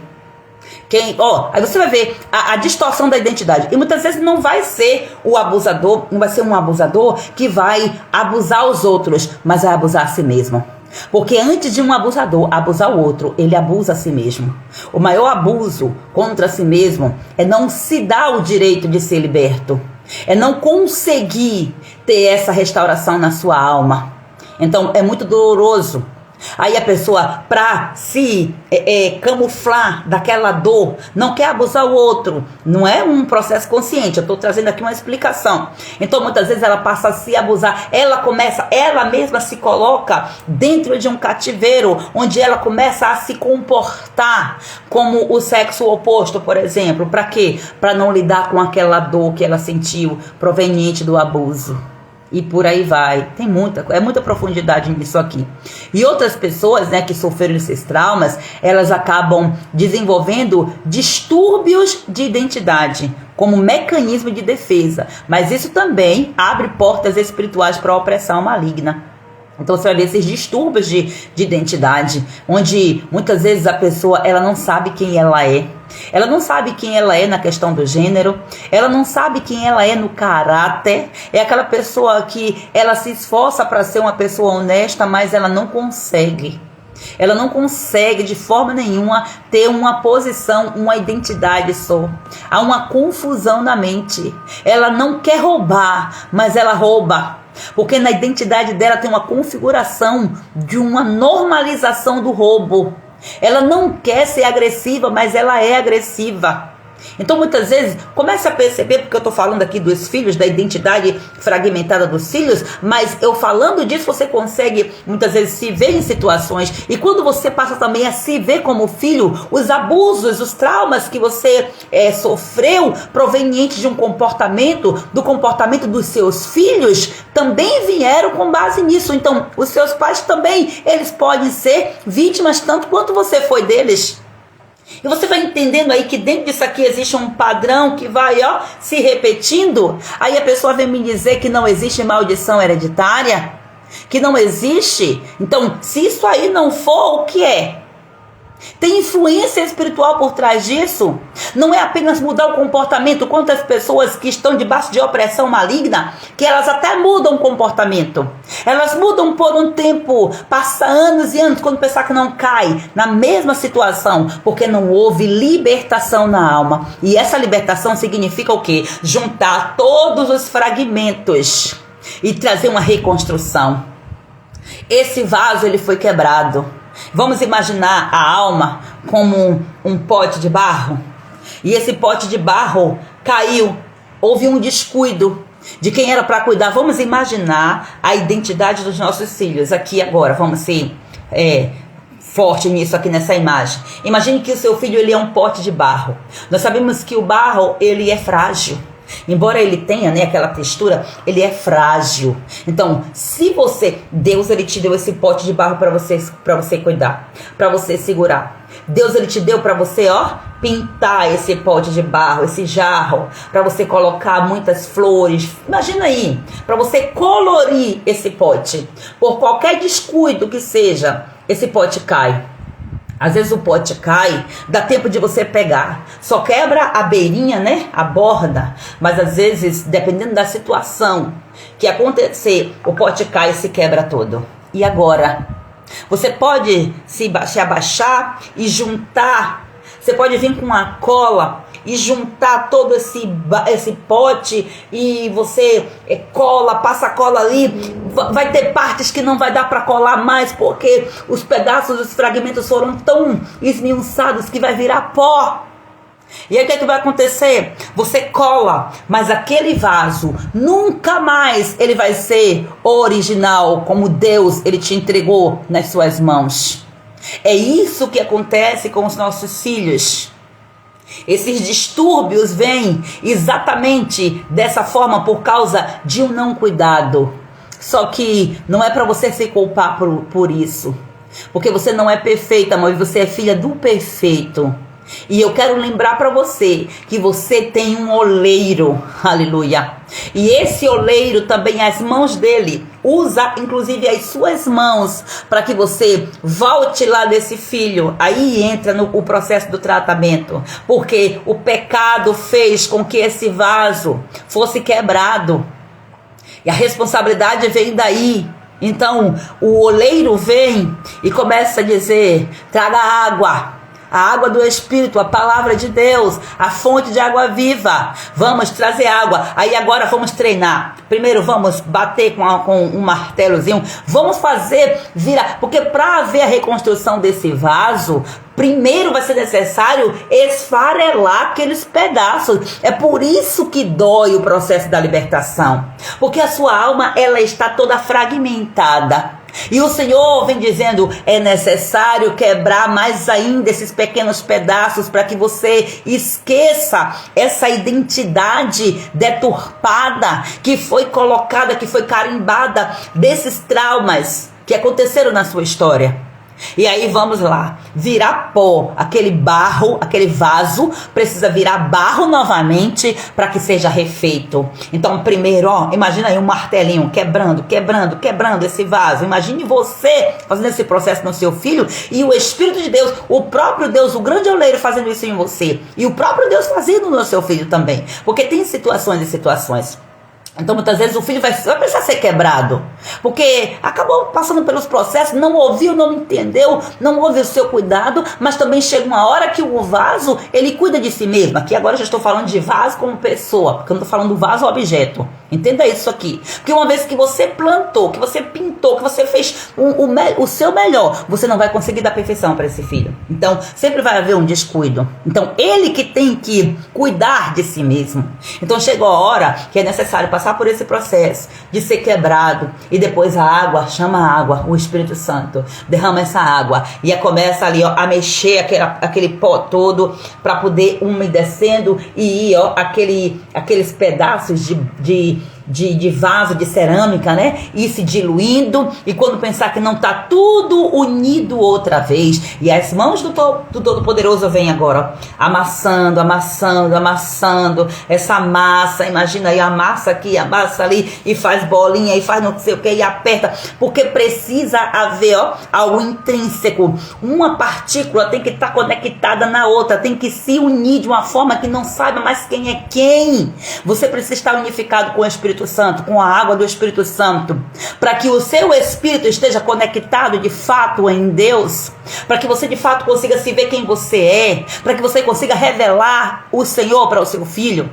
Aí você vai ver a distorção da identidade. E muitas vezes não vai ser o abusador, não vai ser um abusador que vai abusar os outros, mas vai abusar a si mesmo. Porque antes de um abusador abusar o outro, ele abusa a si mesmo. O maior abuso contra si mesmo é não se dar o direito de ser liberto. É não conseguir ter essa restauração na sua alma. Então é muito doloroso. Aí a pessoa, para se camuflar daquela dor, não quer abusar o outro. Não é um processo consciente, eu estou trazendo aqui uma explicação. Então muitas vezes ela passa a se abusar. Ela mesma se coloca dentro de um cativeiro, onde ela começa a se comportar como o sexo oposto, por exemplo. Para quê? Para não lidar com aquela dor que ela sentiu proveniente do abuso. E por aí vai. É muita profundidade nisso aqui. E outras pessoas, né, que sofreram esses traumas, elas acabam desenvolvendo distúrbios de identidade como mecanismo de defesa. Mas isso também abre portas espirituais para a opressão maligna. Então você vai ver esses distúrbios de identidade, onde muitas vezes a pessoa ela não sabe quem ela é. Ela não sabe quem ela é na questão do gênero, ela não sabe quem ela é no caráter. É aquela pessoa que ela se esforça para ser uma pessoa honesta, mas ela não consegue. Ela não consegue de forma nenhuma ter uma posição, uma identidade só. Há uma confusão na mente. Ela não quer roubar, mas ela rouba. Porque na identidade dela tem uma configuração de uma normalização do roubo. Ela não quer ser agressiva, mas ela é agressiva. Então muitas vezes, comece a perceber, porque eu estou falando aqui dos filhos, da identidade fragmentada dos filhos, mas eu falando disso, você consegue muitas vezes se ver em situações, e quando você passa também a se ver como filho, os abusos, os traumas que você sofreu provenientes de um comportamento, do comportamento dos seus filhos, também vieram com base nisso. Então os seus pais também, eles podem ser vítimas tanto quanto você foi deles. E você vai entendendo aí que dentro disso aqui existe um padrão que vai se repetindo. Aí a pessoa vem me dizer que não existe maldição hereditária, que não existe. Então, se isso aí não for, o que é? Tem influência espiritual por trás disso? Não é apenas mudar o comportamento. Quantas pessoas que estão debaixo de opressão maligna, que elas até mudam o comportamento. Elas mudam por um tempo, passa anos e anos, quando pensar que não cai na mesma situação, porque não houve libertação na alma. E essa libertação significa o quê? Juntar todos os fragmentos e trazer uma reconstrução. Esse vaso, ele foi quebrado. Vamos imaginar a alma como um pote de barro. E esse pote de barro caiu. Houve um descuido de quem era para cuidar. Vamos imaginar a identidade dos nossos filhos aqui agora. Vamos ser forte nisso aqui nessa imagem. Imagine que o seu filho ele é um pote de barro. Nós sabemos que o barro ele é frágil. Embora ele tenha, aquela textura, ele é frágil. Então, se Deus ele te deu esse pote de barro para você cuidar, para você segurar. Deus ele te deu para você, pintar esse pote de barro, esse jarro, para você colocar muitas flores. Imagina aí, para você colorir esse pote. Por qualquer descuido que seja, esse pote cai. Às vezes o pote cai, dá tempo de você pegar. Só quebra a beirinha, a borda. Mas às vezes, dependendo da situação que acontecer, o pote cai e se quebra todo. E agora? Você pode se abaixar e juntar. Você pode vir com uma cola e juntar todo esse pote e você passa a cola ali. Vai ter partes que não vai dar para colar mais, porque os pedaços, os fragmentos foram tão esmiuçados que vai virar pó. E aí o que vai acontecer? Você cola, mas aquele vaso nunca mais ele vai ser original, como Deus ele te entregou nas suas mãos. É isso que acontece com os nossos filhos. Esses distúrbios vêm exatamente dessa forma por causa de um não cuidado. Só que não é para você se culpar por isso. Porque você não é perfeita, mas você é filha do perfeito. E eu quero lembrar para você que você tem um oleiro, aleluia. E esse oleiro também, as mãos dele, usa inclusive as suas mãos para que você volte lá desse filho. Aí entra o processo do tratamento, porque o pecado fez com que esse vaso fosse quebrado e a responsabilidade vem daí. Então o oleiro vem e começa a dizer: traga água. A água do Espírito, a palavra de Deus, a fonte de água viva. Vamos trazer água. Aí agora vamos treinar. Primeiro vamos bater com um martelozinho. Vamos fazer virar. Porque para haver a reconstrução desse vaso, primeiro vai ser necessário esfarelar aqueles pedaços. É por isso que dói o processo da libertação. Porque a sua alma, ela está toda fragmentada. E o Senhor vem dizendo: é necessário quebrar mais ainda esses pequenos pedaços para que você esqueça essa identidade deturpada que foi colocada, que foi carimbada desses traumas que aconteceram na sua história. E aí vamos lá, virar pó, aquele barro, aquele vaso precisa virar barro novamente para que seja refeito. Então primeiro, imagina aí um martelinho quebrando esse vaso. Imagine você fazendo esse processo no seu filho e o Espírito de Deus, o próprio Deus, o grande oleiro fazendo isso em você. E o próprio Deus fazendo no seu filho também. Porque tem situações e situações. Então muitas vezes o filho vai precisar ser quebrado, porque acabou passando pelos processos, não ouviu, não entendeu, não houve o seu cuidado, mas também chega uma hora que o vaso, ele cuida de si mesmo. Aqui agora eu já estou falando de vaso como pessoa, porque eu não estou falando do vaso objeto. Entenda isso aqui, porque uma vez que você plantou, que você pintou, que você fez o seu melhor, você não vai conseguir dar perfeição para esse filho. Então sempre vai haver um descuido. Então ele que tem que cuidar de si mesmo. Então chegou a hora que é necessário passar por esse processo de ser quebrado, e depois a água, chama a água, o Espírito Santo derrama essa água e aí começa ali a mexer aquele pó todo para poder umedecendo e ir aqueles pedaços de vaso de cerâmica, né? E se diluindo, e quando pensar que não está tudo unido outra vez, e as mãos do Todo-Poderoso vêm agora, ó, amassando essa massa. Imagina aí, a massa aqui, a massa ali, e faz bolinha, e faz não sei o que, e aperta, porque precisa haver, algo intrínseco. Uma partícula tem que estar conectada na outra, tem que se unir de uma forma que não saiba mais quem é quem. Você precisa estar unificado com o Espírito Santo, com a água do Espírito Santo, para que o seu espírito esteja conectado de fato em Deus, para que você de fato consiga se ver quem você é, para que você consiga revelar o Senhor para o seu filho.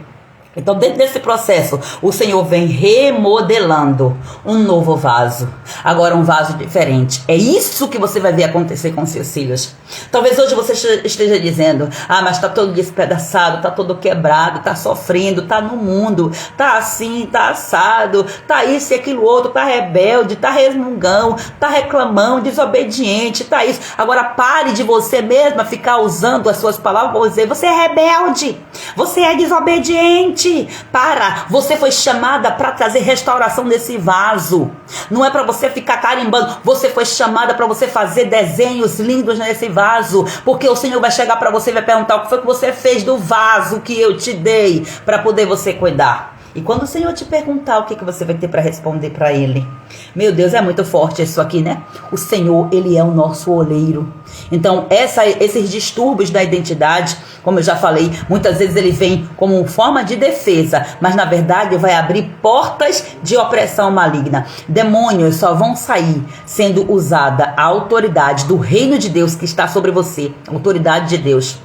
Então dentro desse processo o Senhor vem remodelando um novo vaso, agora um vaso diferente. É isso que você vai ver acontecer com seus filhos. Talvez hoje você esteja dizendo: mas está todo despedaçado, está todo quebrado, está sofrendo, está no mundo, está assim, está assado, está isso e aquilo outro, está rebelde, está resmungão, está reclamão, desobediente, está isso. Agora pare de você mesma ficar usando as suas palavras para dizer: você é rebelde, você é desobediente. Para, você foi chamada para trazer restauração nesse vaso. Não é para você ficar carimbando. Você foi chamada para você fazer desenhos lindos nesse vaso, porque o Senhor vai chegar para você e vai perguntar: o que foi que você fez do vaso que eu te dei para poder você cuidar? E quando o Senhor te perguntar, o que você vai ter para responder para Ele? Meu Deus, é muito forte isso aqui, né? O Senhor, Ele é o nosso oleiro. Então, esses distúrbios da identidade, como eu já falei, muitas vezes ele vem como forma de defesa, mas na verdade vai abrir portas de opressão maligna. Demônios só vão sair sendo usada a autoridade do reino de Deus que está sobre você, a autoridade de Deus.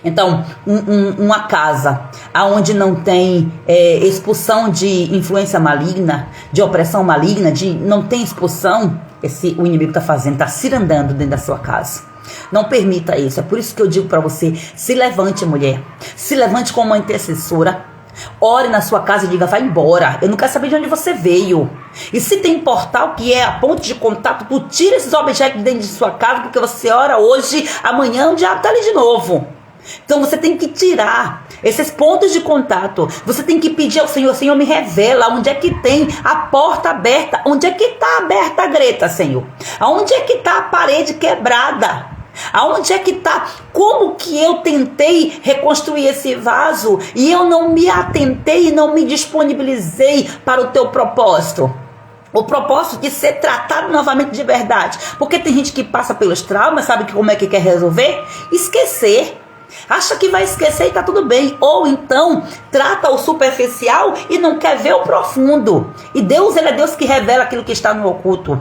Então, uma casa onde não tem expulsão de influência maligna, de opressão maligna, não tem expulsão, o inimigo está fazendo, está cirandando dentro da sua casa. Não permita isso. É por isso que eu digo para você: se levante, mulher, se levante como uma intercessora. Ore na sua casa e diga: vai embora, eu não quero saber de onde você veio. E se tem portal que é a ponte de contato, tu tira esses objetos de dentro de sua casa, porque você ora hoje, amanhã o diabo está ali de novo. Então você tem que tirar esses pontos de contato. Você tem que pedir ao Senhor: Senhor, me revela onde é que tem a porta aberta, onde é que está aberta a greta, Senhor, aonde é que está a parede quebrada, aonde é que está, como que eu tentei reconstruir esse vaso e eu não me atentei e não me disponibilizei para o teu propósito. o propósito de ser tratado novamente de verdade. Porque tem gente que passa pelos traumas, sabe como é que quer resolver? Esquecer. Acha que vai esquecer e tá tudo bem. Ou então trata o superficial e não quer ver o profundo. E Deus, ele é Deus que revela aquilo que está no oculto.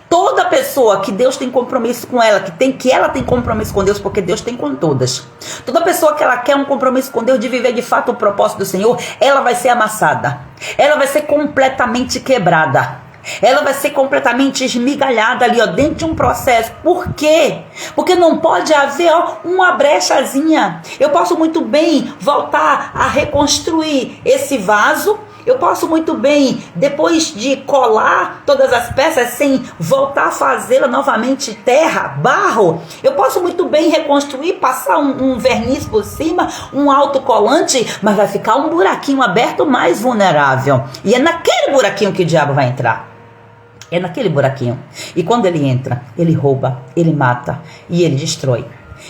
Toda pessoa que Deus tem compromisso com ela, que ela tem compromisso com Deus, porque Deus tem com todas. Toda pessoa que ela quer um compromisso com Deus, de viver de fato o propósito do Senhor, ela vai ser amassada. Ela vai ser completamente quebrada. Ela vai ser completamente esmigalhada ali, ó, dentro de um processo. Por quê? Porque não pode haver, ó, uma brechazinha. Eu posso muito bem voltar a reconstruir esse vaso. Eu posso muito bem, depois de colar todas as peças sem voltar a fazê-la novamente terra, barro, eu posso muito bem reconstruir, passar um verniz por cima, um autocolante, mas vai ficar um buraquinho aberto mais vulnerável. E é naquele buraquinho que o diabo vai entrar. É naquele buraquinho. E quando ele entra, ele rouba, ele mata e ele destrói.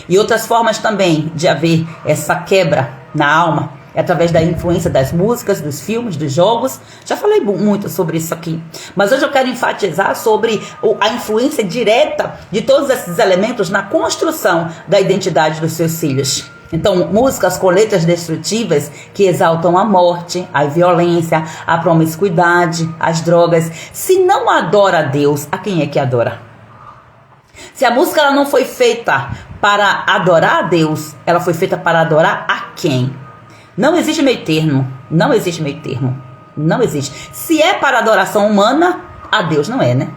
E outras formas também de haver essa quebra na alma é através da influência das músicas, dos filmes, dos jogos. Já falei muito sobre isso aqui. Mas hoje eu quero enfatizar sobre a influência direta de todos esses elementos na construção da identidade dos seus filhos. Então, músicas com letras destrutivas que exaltam a morte, a violência, a promiscuidade, as drogas. Se não adora a Deus, a quem é que adora? Se a música ela não foi feita para adorar a Deus, ela foi feita para adorar a quem? Não existe meio termo. Não existe meio termo. Não existe. Se é para adoração humana, a Deus não é, né?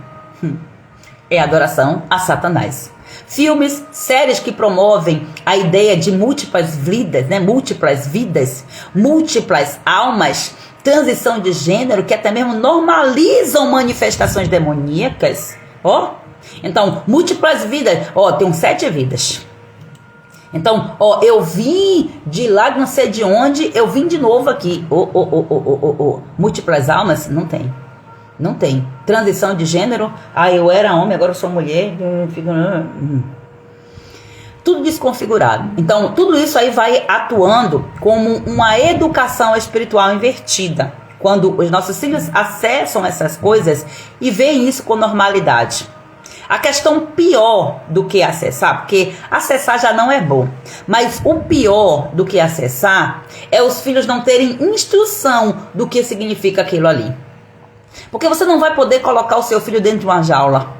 É adoração a Satanás. Filmes, séries que promovem a ideia de múltiplas vidas, né? Múltiplas vidas, múltiplas almas, transição de gênero, que até mesmo normalizam manifestações demoníacas. Ó, então, múltiplas vidas. Ó, tem 7 vidas. Então, ó, eu vim de lá, não sei de onde, eu vim de novo aqui. Múltiplas almas? Não tem. Não tem. Transição de gênero. Ah, eu era homem, agora eu sou mulher. Tudo desconfigurado. Então, tudo isso aí vai atuando como uma educação espiritual invertida. Quando os nossos filhos acessam essas coisas e veem isso com normalidade. A questão pior do que acessar, porque acessar já não é bom, mas o pior do que acessar é os filhos não terem instrução do que significa aquilo ali. Porque você não vai poder colocar o seu filho dentro de uma jaula.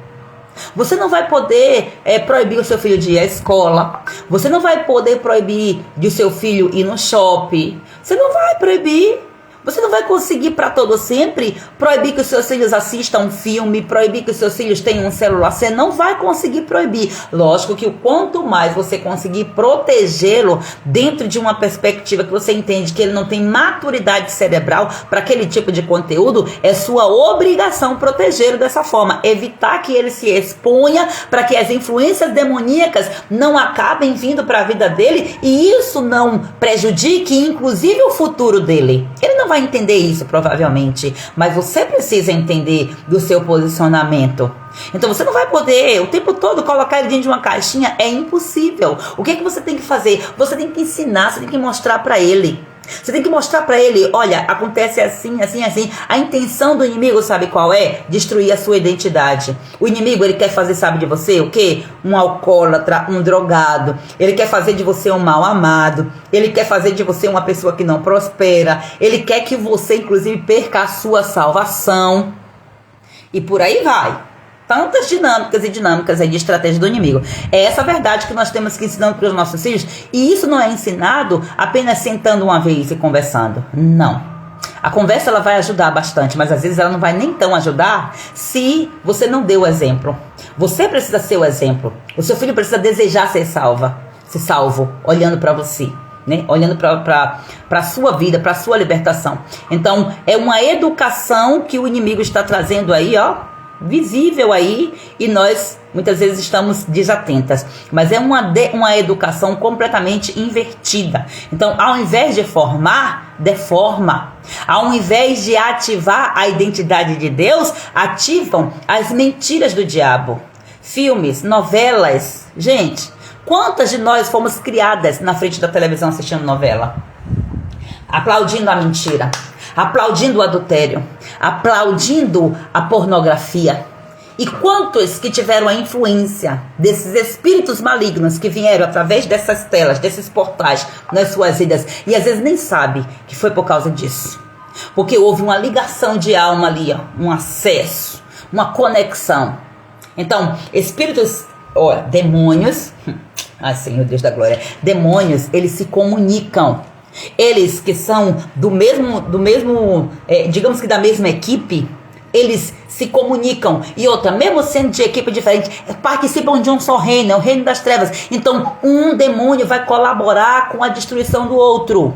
Você não vai poder proibir o seu filho de ir à escola. Você não vai poder proibir de o seu filho ir no shopping. Você não vai proibir. Você não vai conseguir para todo sempre proibir que os seus filhos assistam um filme, proibir que os seus filhos tenham um celular. Você não vai conseguir proibir. Lógico que o quanto mais você conseguir protegê-lo dentro de uma perspectiva que você entende que ele não tem maturidade cerebral para aquele tipo de conteúdo, é sua obrigação protegê-lo dessa forma. Evitar que ele se exponha para que as influências demoníacas não acabem vindo para a vida dele e isso não prejudique, inclusive, o futuro dele. Ele não vai entender isso, provavelmente, mas você precisa entender do seu posicionamento. Então você não vai poder o tempo todo colocar ele dentro de uma caixinha, é impossível. O que é que você tem que fazer? Você tem que ensinar, você tem que mostrar para ele. Você tem que mostrar para ele, olha, acontece assim, assim, assim. A intenção do inimigo, sabe qual é? Destruir a sua identidade. O inimigo, ele quer fazer, sabe de você o quê? Um alcoólatra, um drogado. Ele quer fazer de você um mal amado. Ele quer fazer de você uma pessoa que não prospera. Ele quer que você, inclusive, perca a sua salvação. E por aí vai. Tantas dinâmicas e dinâmicas aí de estratégia do inimigo. É essa verdade que nós temos que ensinar para os nossos filhos. E isso não é ensinado apenas sentando uma vez e conversando. Não. A conversa ela vai ajudar bastante, mas às vezes ela não vai nem tão ajudar se você não deu o exemplo. Você precisa ser o exemplo. O seu filho precisa desejar ser salvo, olhando para você. Né? Olhando para a sua vida, para a sua libertação. Então, é uma educação que o inimigo está trazendo aí, ó, visível aí, e nós muitas vezes estamos desatentas, mas é uma educação completamente invertida. Então, ao invés de formar, deforma. Ao invés de ativar a identidade de Deus, ativam as mentiras do diabo. Filmes, novelas, gente, quantas de nós fomos criadas na frente da televisão assistindo novela? Aplaudindo a mentira, aplaudindo o adultério, aplaudindo a pornografia. E quantos que tiveram a influência desses espíritos malignos que vieram através dessas telas, desses portais nas suas vidas, e às vezes nem sabe que foi por causa disso. Porque houve uma ligação de alma ali, ó, um acesso, uma conexão. Então, espíritos, demônios, Senhor Deus da glória, demônios, eles se comunicam. Eles que são do mesmo, digamos que da mesma equipe, eles se comunicam. E outra, mesmo sendo de equipe diferente, participam de um só reino, é o reino das trevas. Então, um demônio vai colaborar com a destruição do outro,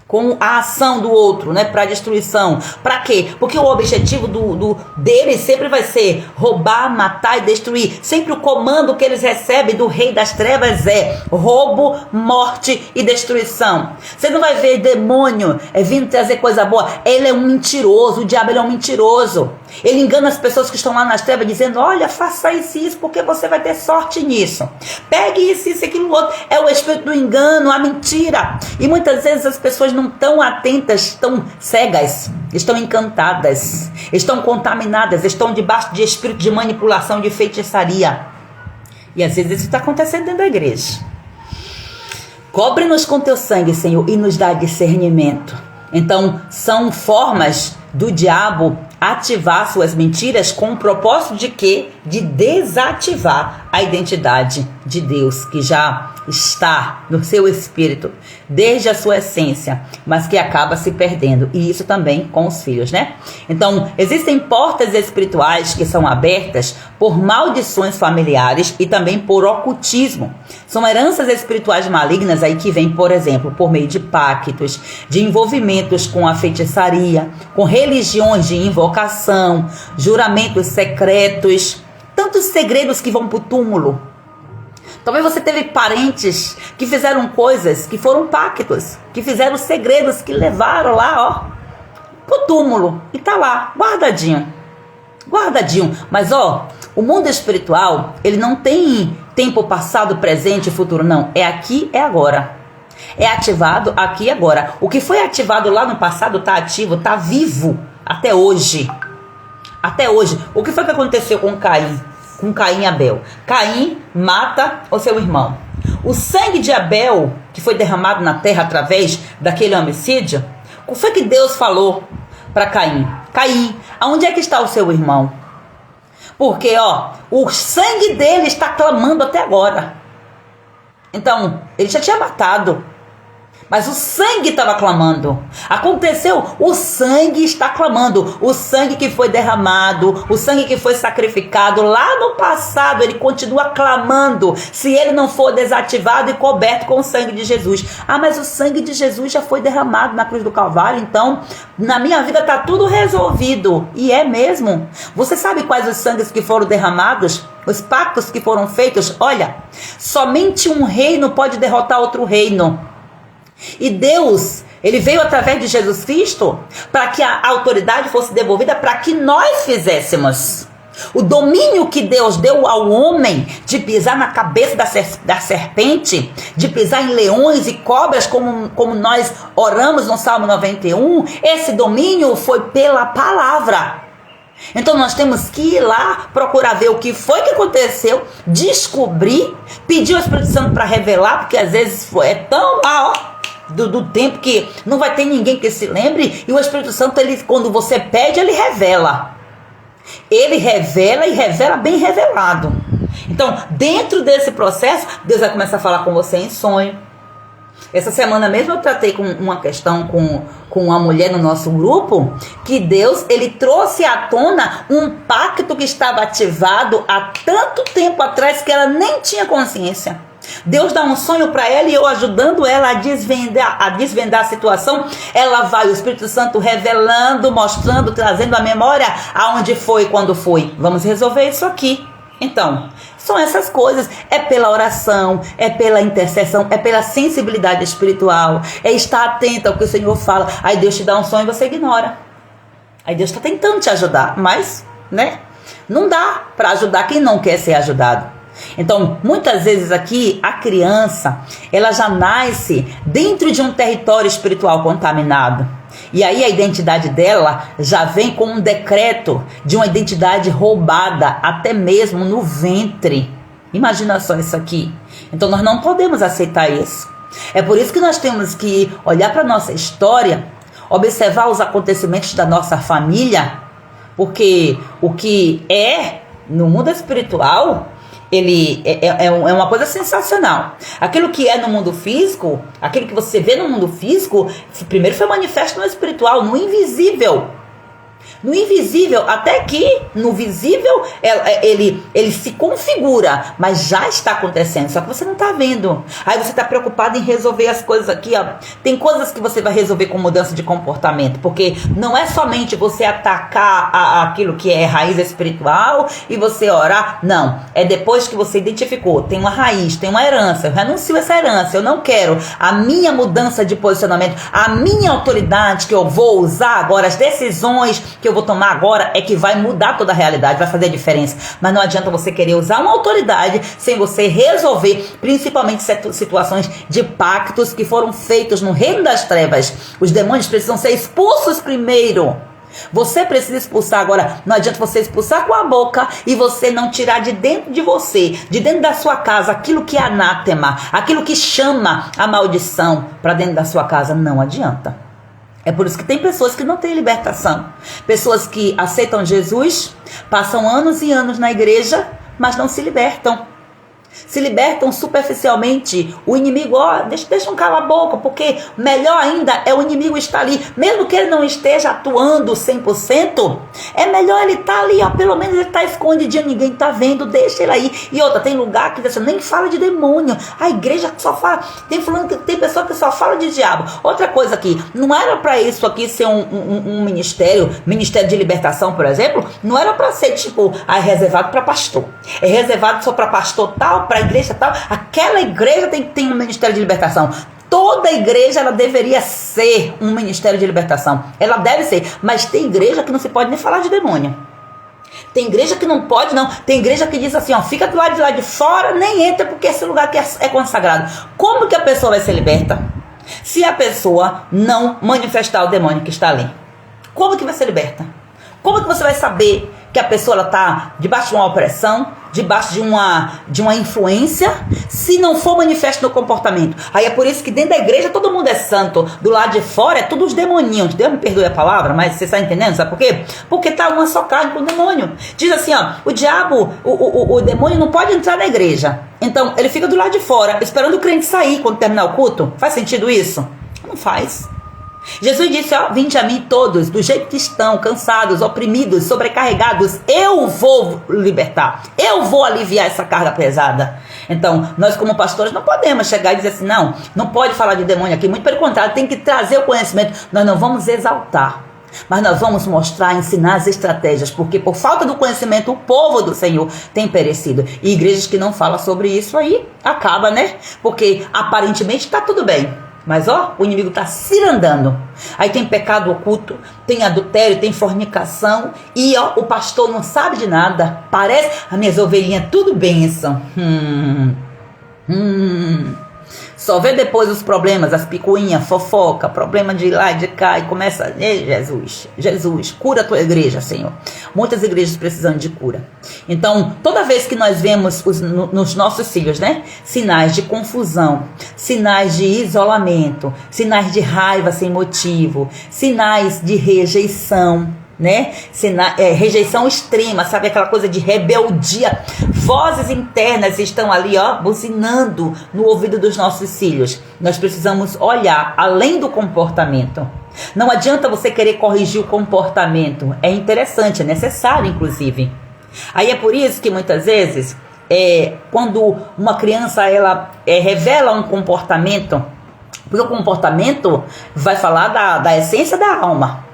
com a ação do outro, né, para destruição. Para quê? Porque o objetivo dele sempre vai ser roubar, matar e destruir. Sempre o comando que eles recebem do rei das trevas é roubo, morte e destruição. Você não vai ver demônio vindo trazer coisa boa. Ele é um mentiroso, o diabo ele é um mentiroso. Ele engana as pessoas que estão lá nas trevas dizendo, olha, faça isso, porque você vai ter sorte nisso. Pegue isso, aquilo, outro. É o espírito do engano, a mentira. E muitas vezes as pessoas não estão atentas, estão cegas, estão encantadas, estão contaminadas, estão debaixo de espírito de manipulação, de feitiçaria. E às vezes isso está acontecendo dentro da igreja. Cobre-nos com teu sangue, Senhor, e nos dá discernimento. Então, são formas do diabo ativar suas mentiras com o propósito de quê? De desativar a identidade de Deus, que já está no seu espírito, desde a sua essência, mas que acaba se perdendo. E isso também com os filhos, né? Então, existem portas espirituais que são abertas por maldições familiares e também por ocultismo. São heranças espirituais malignas aí que vêm, por exemplo, por meio de pactos, de envolvimentos com a feitiçaria, com religiões de invocação, juramentos secretos, tantos segredos que vão para o túmulo. Talvez você teve parentes que fizeram coisas que foram pactos, que fizeram segredos que levaram lá, pro túmulo. E tá lá, guardadinho. Mas, o mundo espiritual, ele não tem tempo passado, presente e futuro, não. É aqui, é agora. É ativado aqui e agora. O que foi ativado lá no passado tá ativo, tá vivo até hoje. Até hoje. O que foi que aconteceu com Caim? Com Caim e Abel. Caim mata o seu irmão. O sangue de Abel, que foi derramado na terra através daquele homicídio, o que foi que Deus falou para Caim? Caim, aonde é que está o seu irmão? Porque, o sangue dele está clamando até agora. Então, ele já tinha matado, mas o sangue estava clamando. Aconteceu, o sangue está clamando. O sangue que foi derramado, o sangue que foi sacrificado lá no passado, ele continua clamando. Se ele não for desativado e coberto com o sangue de Jesus. Mas o sangue de Jesus já foi derramado na cruz do Calvário. Então, na minha vida está tudo resolvido. E é mesmo. Você sabe quais os sangues que foram derramados? Os pactos que foram feitos? Olha, somente um reino pode derrotar outro reino. E Deus, ele veio através de Jesus Cristo para que a autoridade fosse devolvida para que nós fizéssemos. O domínio que Deus deu ao homem de pisar na cabeça da serpente, de pisar em leões e cobras, como nós oramos no Salmo 91, esse domínio foi pela palavra. Então nós temos que ir lá, procurar ver o que foi que aconteceu, descobrir, pedir ao Espírito Santo para revelar, porque às vezes é tão lá, do tempo que não vai ter ninguém que se lembre, e o Espírito Santo, ele, quando você pede, ele revela. Ele revela e revela bem revelado. Então, dentro desse processo, Deus vai começar a falar com você em sonho. Essa semana mesmo eu tratei com uma questão com uma mulher no nosso grupo, que Deus, ele trouxe à tona um pacto que estava ativado há tanto tempo atrás que ela nem tinha consciência. Deus dá um sonho para ela e eu ajudando ela a desvendar a situação. Ela vai, o Espírito Santo revelando, mostrando, trazendo a memória aonde foi, quando foi. Vamos resolver isso aqui. Então, são essas coisas. É pela oração, é pela intercessão, é pela sensibilidade espiritual, é estar atento ao que o Senhor fala. Aí Deus te dá um sonho e você ignora. Aí Deus está tentando te ajudar, mas, não dá para ajudar quem não quer ser ajudado. Então, muitas vezes aqui, a criança, ela já nasce dentro de um território espiritual contaminado. E aí a identidade dela já vem com um decreto de uma identidade roubada, até mesmo no ventre. Imagina só isso aqui. Então nós não podemos aceitar isso. É por isso que nós temos que olhar para a nossa história, observar os acontecimentos da nossa família, porque o que é no mundo espiritual, ele é uma coisa sensacional. Aquilo que é no mundo físico, aquilo que você vê no mundo físico, primeiro foi manifesto no espiritual, no invisível. No invisível, até que no visível ele se configura, mas já está acontecendo, só que você não está vendo. Aí você está preocupado em resolver as coisas aqui, ó. Tem coisas que você vai resolver com mudança de comportamento, porque não é somente você atacar aquilo que é raiz espiritual e você orar, não. É depois que você identificou, tem uma raiz, tem uma herança, eu renuncio essa herança, eu não quero a minha mudança de posicionamento, a minha autoridade que eu vou usar agora, as decisões que eu vou tomar agora é que vai mudar toda a realidade, vai fazer a diferença. Mas não adianta você querer usar uma autoridade sem você resolver, principalmente situações de pactos que foram feitos no reino das trevas. Os demônios precisam ser expulsos primeiro. Você precisa expulsar agora. Não adianta você expulsar com a boca e você não tirar de dentro de você, de dentro da sua casa, aquilo que é anátema, aquilo que chama a maldição para dentro da sua casa. Não adianta. É por isso que tem pessoas que não têm libertação. Pessoas que aceitam Jesus, passam anos e anos na igreja, mas não se libertam. Se libertam superficialmente. O inimigo, deixa um cala a boca, porque melhor ainda é o inimigo estar ali. Mesmo que ele não esteja atuando 100%, é melhor ele estar ali, pelo menos ele está escondidinho, ninguém está vendo, deixa ele aí. E outra, tem lugar que você nem fala de demônio. A igreja só fala, tem pessoa que só fala de diabo. Outra coisa aqui, não era para isso aqui ser um ministério de libertação, por exemplo, não era para ser tipo, reservado para pastor. É reservado só para pastor tal, para a igreja tal. Aquela igreja tem um ministério de libertação. Toda igreja ela deveria ser um ministério de libertação. Ela deve ser. Mas tem igreja que não se pode nem falar de demônio. Tem igreja que não pode, não. Tem igreja que diz assim, fica do lado de lá de fora, nem entra, porque esse lugar aqui é consagrado. Como que a pessoa vai ser liberta? Se a pessoa não manifestar o demônio que está ali. Como que vai ser liberta? Como que você vai saber que a pessoa está debaixo de uma opressão, debaixo de uma influência, se não for manifesto no comportamento? Aí é por isso que dentro da igreja todo mundo é santo, do lado de fora é tudo os demoninhos. Deus me perdoe a palavra, mas você está entendendo? Sabe por quê? Porque está uma só carne com o demônio. Diz assim, o diabo, o demônio não pode entrar na igreja. Então ele fica do lado de fora, esperando o crente sair quando terminar o culto. Faz sentido isso? Não faz. Jesus disse, vinde a mim todos, do jeito que estão, cansados, oprimidos, sobrecarregados, eu vou libertar, eu vou aliviar essa carga pesada. Então, nós como pastores não podemos chegar e dizer assim, não pode falar de demônio aqui, muito pelo contrário, tem que trazer o conhecimento. Nós não vamos exaltar, mas nós vamos mostrar, ensinar as estratégias, porque por falta do conhecimento o povo do Senhor tem perecido. E igrejas que não falam sobre isso aí, acaba, né? Porque aparentemente está tudo bem. Mas o inimigo está cirandando. Aí tem pecado oculto, tem adultério, tem fornicação. E o pastor não sabe de nada. Parece, as minhas ovelhinhas, tudo bênção. Só vê depois os problemas, as picuinhas, fofoca, problema de lá e de cá. E começa, Jesus, cura a tua igreja, Senhor. Muitas igrejas precisam de cura. Então, toda vez que nós vemos nos nossos filhos, né, sinais de confusão, sinais de isolamento, sinais de raiva sem motivo, sinais de rejeição, né? Rejeição extrema, sabe, aquela coisa de rebeldia, vozes internas estão ali, buzinando no ouvido dos nossos filhos. Nós precisamos olhar além do comportamento. Não adianta você querer corrigir o comportamento, é interessante, é necessário inclusive. Aí é por isso que muitas vezes quando uma criança ela revela um comportamento, porque o comportamento vai falar da essência da alma.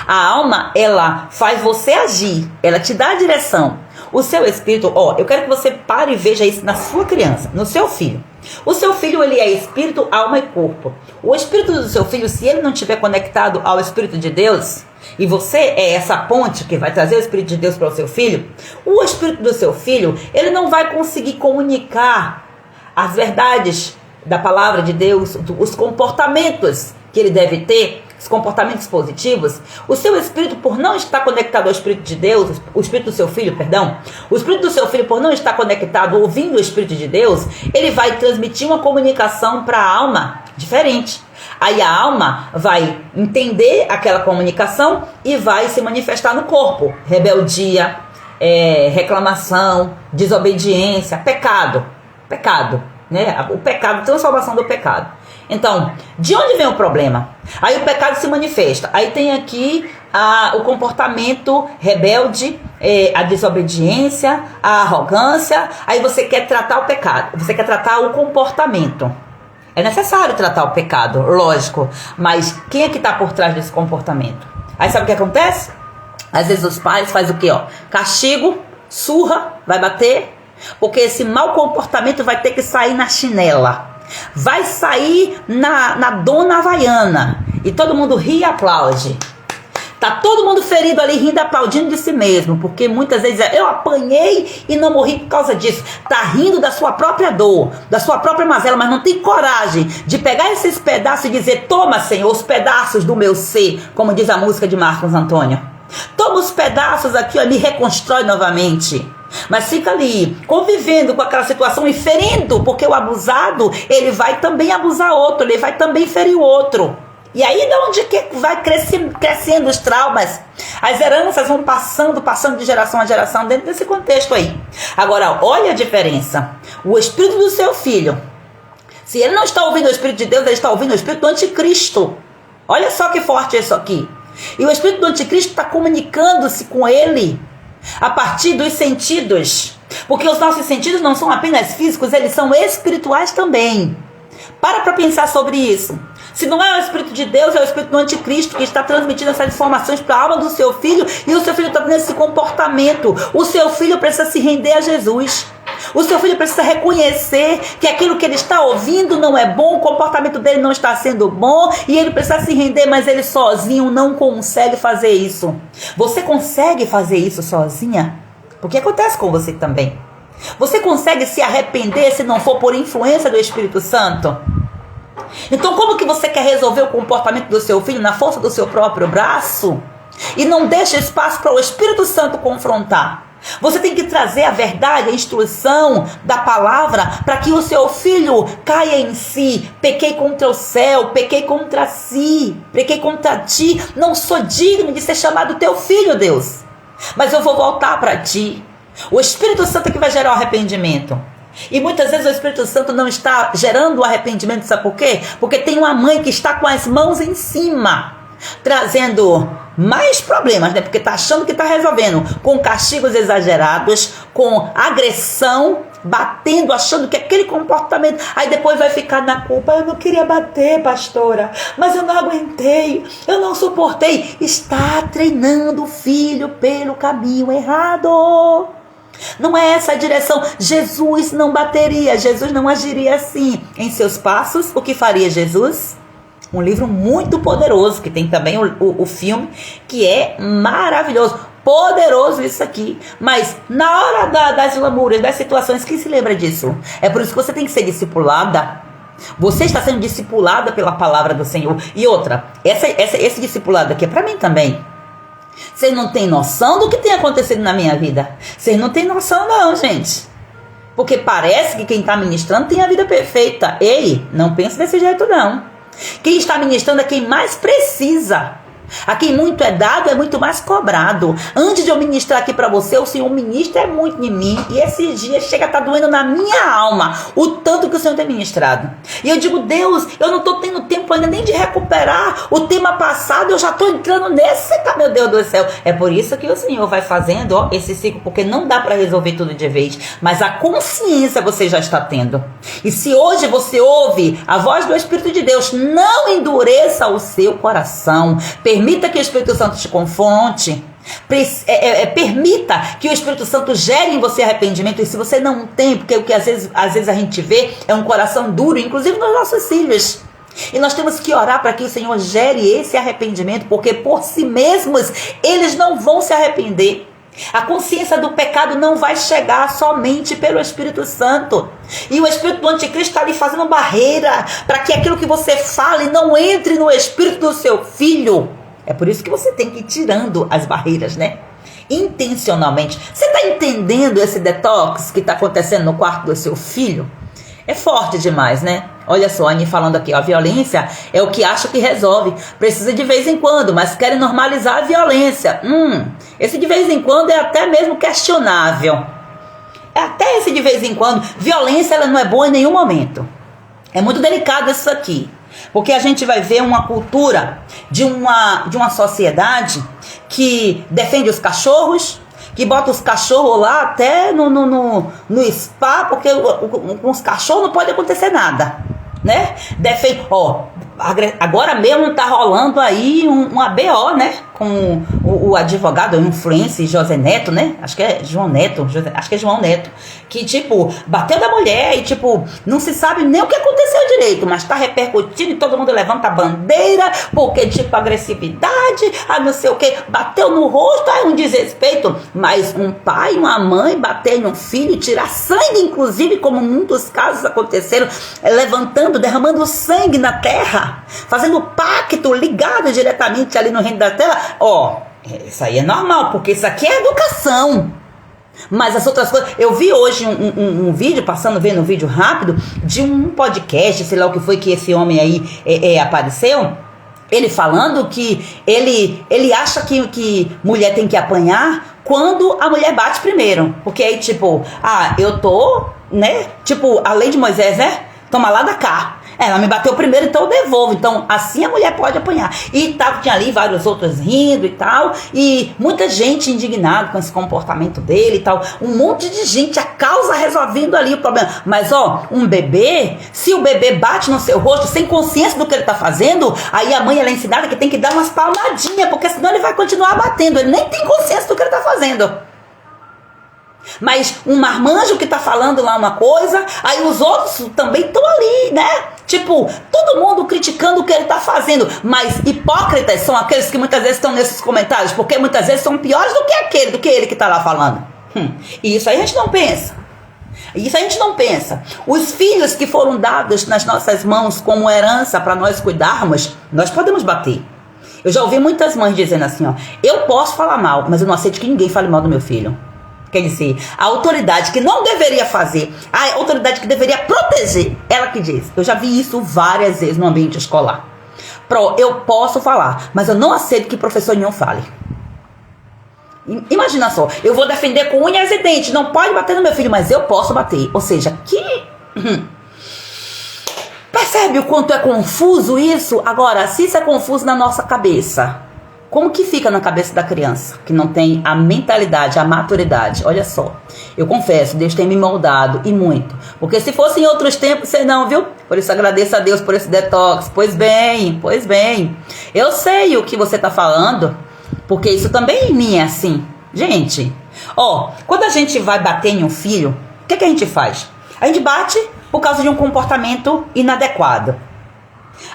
A alma, ela faz você agir, ela te dá a direção. O seu espírito, eu quero que você pare e veja isso na sua criança, no seu filho. O seu filho, ele é espírito, alma e corpo. O espírito do seu filho, se ele não estiver conectado ao Espírito de Deus, e você é essa ponte que vai trazer o Espírito de Deus para o seu filho, o espírito do seu filho, ele não vai conseguir comunicar as verdades da palavra de Deus, os comportamentos que ele deve ter, os comportamentos positivos. O seu espírito, por não estar conectado ao Espírito de Deus, o espírito do seu filho, perdão, o espírito do seu filho, por não estar conectado, ouvindo o Espírito de Deus, ele vai transmitir uma comunicação para a alma diferente. Aí a alma vai entender aquela comunicação e vai se manifestar no corpo. Rebeldia, reclamação, desobediência, pecado, né? O pecado, transformação do pecado. Então, de onde vem o problema? Aí o pecado se manifesta. Aí tem aqui o comportamento rebelde, a desobediência, a arrogância. Aí você quer tratar o pecado, você quer tratar o comportamento. É necessário tratar o pecado, lógico. Mas quem é que está por trás desse comportamento? Aí sabe o que acontece? Às vezes os pais fazem o quê? Castigo, surra, vai bater. Porque esse mau comportamento vai ter que sair na chinela. Vai sair na dona havaiana. E todo mundo ri e aplaude. Tá todo mundo ferido ali, rindo, aplaudindo de si mesmo. Porque muitas vezes eu apanhei e não morri por causa disso. Tá rindo da sua própria dor, da sua própria mazela, mas não tem coragem de pegar esses pedaços e dizer: toma, Senhor, os pedaços do meu ser, como diz a música de Marcos Antônio. Toma os pedaços aqui, me reconstrói novamente. Mas fica ali, convivendo com aquela situação e ferindo, porque o abusado, ele vai também abusar outro, ele vai também ferir o outro. E aí de onde que vai crescendo os traumas? As heranças vão passando de geração a geração dentro desse contexto aí. Agora, olha a diferença. O espírito do seu filho, se ele não está ouvindo o Espírito de Deus, ele está ouvindo o Espírito do Anticristo. Olha só que forte isso aqui. E o Espírito do Anticristo está comunicando-se com ele a partir dos sentidos. Porque os nossos sentidos não são apenas físicos, eles são espirituais também. Para pensar sobre isso. Se não é o Espírito de Deus, é o Espírito do Anticristo que está transmitindo essas informações para a alma do seu filho, e o seu filho está tendo esse comportamento. O seu filho precisa se render a Jesus. O seu filho precisa reconhecer que aquilo que ele está ouvindo não é bom, o comportamento dele não está sendo bom, e ele precisa se render, mas ele sozinho não consegue fazer isso. Você consegue fazer isso sozinha? Porque acontece com você também. Você consegue se arrepender se não for por influência do Espírito Santo? Então como que você quer resolver o comportamento do seu filho na força do seu próprio braço? E não deixa espaço para o Espírito Santo confrontar. Você tem que trazer a verdade, a instrução da palavra, para que o seu filho caia em si. Pequei contra o céu, pequei contra si, pequei contra ti. Não sou digno de ser chamado teu filho, Deus. Mas eu vou voltar para ti. O Espírito Santo é que vai gerar o arrependimento. E muitas vezes o Espírito Santo não está gerando o arrependimento, sabe por quê? Porque tem uma mãe que está com as mãos em cima, trazendo mais problemas, né? Porque está achando que está resolvendo, com castigos exagerados, com agressão, batendo, achando que aquele comportamento, aí depois vai ficar na culpa. Eu não queria bater, pastora, mas eu não aguentei, eu não suportei. Está treinando o filho pelo caminho errado. Não é essa a direção. Jesus não bateria, Jesus não agiria assim. Em seus passos, o que faria Jesus? Um livro muito poderoso, que tem também o filme, que é maravilhoso. Poderoso isso aqui. Mas na hora das lamúrias, das situações, quem se lembra disso? É por isso que você tem que ser discipulada. Você está sendo discipulada pela palavra do Senhor. E outra, esse discipulado aqui é para mim também. Vocês não têm noção do que tem acontecido na minha vida. Vocês não têm noção não, gente. Porque parece que quem está ministrando tem a vida perfeita. Ei, não pense desse jeito não. Quem está ministrando é quem mais precisa. A quem muito é dado é muito mais cobrado. Antes de eu ministrar aqui para você, o Senhor ministra muito em mim. E esses dias chega a estar doendo na minha alma o tanto que o Senhor tem ministrado. E eu digo: Deus, eu não estou tendo tempo ainda nem de recuperar o tema passado. Eu já estou entrando nesse, meu Deus do céu. É por isso que o Senhor vai fazendo esse ciclo, porque não dá para resolver tudo de vez. Mas a consciência você já está tendo. E se hoje você ouve a voz do Espírito de Deus, não endureça o seu coração. Permita que o Espírito Santo te confronte. Permita que o Espírito Santo gere em você arrependimento. E se você não tem, porque o que às vezes a gente vê é um coração duro, inclusive nos nossos filhos. E nós temos que orar para que o Senhor gere esse arrependimento, porque por si mesmos eles não vão se arrepender. A consciência do pecado não vai chegar somente pelo Espírito Santo. E o Espírito do Anticristo está ali fazendo barreira para que aquilo que você fale não entre no espírito do seu filho. É por isso que você tem que ir tirando as barreiras, né? Intencionalmente. Você está entendendo esse detox que está acontecendo no quarto do seu filho? É forte demais, né? Olha só, a Anny falando aqui, ó, a violência é o que acha que resolve. Precisa de vez em quando, mas querem normalizar a violência. Esse de vez em quando é até mesmo questionável. É até esse de vez em quando. Violência, ela não é boa em nenhum momento. É muito delicado isso aqui. Porque a gente vai ver uma cultura de uma sociedade que defende os cachorros, que bota os cachorros lá até no spa, porque com os cachorros não pode acontecer nada, né? Defende, agora mesmo tá rolando aí uma BO, né? Com o advogado, o influencer José Neto, né? Acho que é João Neto, que tipo, bateu da mulher e tipo, não se sabe nem o que aconteceu direito, mas tá repercutindo e todo mundo levanta a bandeira, porque tipo, agressividade, não sei o que, bateu no rosto, um desrespeito, mas um pai, uma mãe bater em um filho, tirar sangue, inclusive, como muitos casos aconteceram, levantando, derramando sangue na terra, fazendo pacto ligado diretamente ali no reino da terra. Isso aí é normal, porque isso aqui é educação. Mas as outras coisas, eu vi hoje um vídeo, vendo um vídeo rápido de um podcast, sei lá o que foi que esse homem aí apareceu, ele falando que ele acha que mulher tem que apanhar quando a mulher bate primeiro, porque aí tipo, eu tô, né, tipo, a lei de Moisés, né, toma lá da cá. Ela me bateu primeiro, então eu devolvo. Então, assim a mulher pode apanhar. E tinha ali vários outros rindo e tal. E muita gente indignada com esse comportamento dele e tal. Um monte de gente, a causa resolvendo ali o problema. Mas, um bebê, se o bebê bate no seu rosto sem consciência do que ele tá fazendo, aí a mãe, ela é ensinada que tem que dar umas palmadinhas, porque senão ele vai continuar batendo. Ele nem tem consciência do que ele tá fazendo. Mas um marmanjo que tá falando lá uma coisa, aí os outros também estão ali, né? Tipo, todo mundo criticando o que ele tá fazendo. Mas hipócritas são aqueles que muitas vezes estão nesses comentários, porque muitas vezes são piores do que ele que tá lá falando. E isso aí a gente não pensa. Os filhos que foram dados nas nossas mãos como herança para nós cuidarmos, nós podemos bater. Eu já ouvi muitas mães dizendo assim, eu posso falar mal, mas eu não aceito que ninguém fale mal do meu filho. Quer dizer, a autoridade que não deveria fazer, a autoridade que deveria proteger, ela que diz. Eu já vi isso várias vezes no ambiente escolar. Eu posso falar, mas eu não aceito que professor nenhum fale. Imagina só, eu vou defender com unhas e dentes, não pode bater no meu filho, mas eu posso bater. Ou seja, percebe o quanto é confuso isso? Agora, se isso é confuso na nossa cabeça, como que fica na cabeça da criança que não tem a mentalidade, a maturidade? Olha só, eu confesso, Deus tem me moldado e muito. Porque se fosse em outros tempos, sei não, viu? Por isso agradeço a Deus por esse detox. Pois bem. Eu sei o que você tá falando, porque isso também em mim é assim. Gente, quando a gente vai bater em um filho, o que a gente faz? A gente bate por causa de um comportamento inadequado.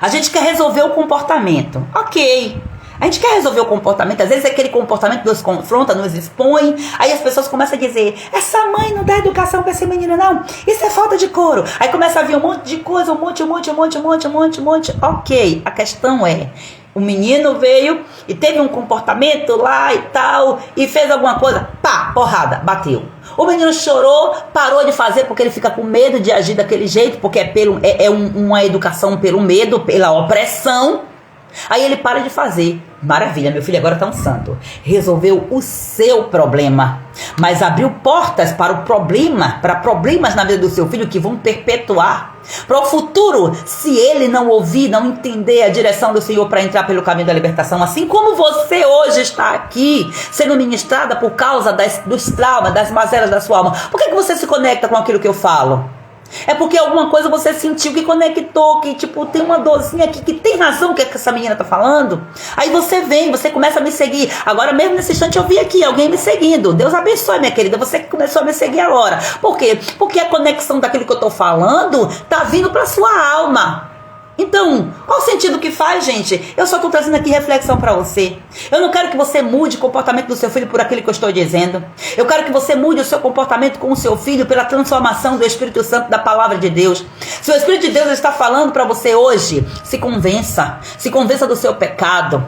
A gente quer resolver o comportamento. Ok. A gente quer resolver o comportamento, às vezes aquele comportamento nos confronta, nos expõe, aí as pessoas começam a dizer, essa mãe não dá educação pra esse menino não, isso é falta de couro. Aí começa a vir um monte de coisa, um monte. Ok, a questão é, o menino veio e teve um comportamento lá e tal, e fez alguma coisa, porrada, bateu. O menino chorou, parou de fazer porque ele fica com medo de agir daquele jeito, porque uma educação pelo medo, pela opressão. Aí ele para de fazer. Maravilha, meu filho agora tá um santo. Resolveu o seu problema, mas abriu portas para problemas na vida do seu filho que vão perpetuar para o futuro, se ele não ouvir, não entender a direção do Senhor para entrar pelo caminho da libertação. Assim como você hoje está aqui sendo ministrada por causa dos traumas, das mazelas da sua alma. Por que você se conecta com aquilo que eu falo? É porque alguma coisa você sentiu que conectou, que tipo, tem uma dorzinha aqui, que tem razão o que essa menina tá falando. Aí você vem, você começa a me seguir. Agora mesmo nesse instante eu vi aqui alguém me seguindo. Deus abençoe, minha querida, você que começou a me seguir agora. Por quê? Porque a conexão daquilo que eu tô falando tá vindo pra sua alma. Então, qual o sentido que faz, gente? Eu só estou trazendo aqui reflexão para você. Eu não quero que você mude o comportamento do seu filho por aquilo que eu estou dizendo. Eu quero que você mude o seu comportamento com o seu filho pela transformação do Espírito Santo da palavra de Deus. Se o Espírito de Deus está falando para você hoje, se convença do seu pecado.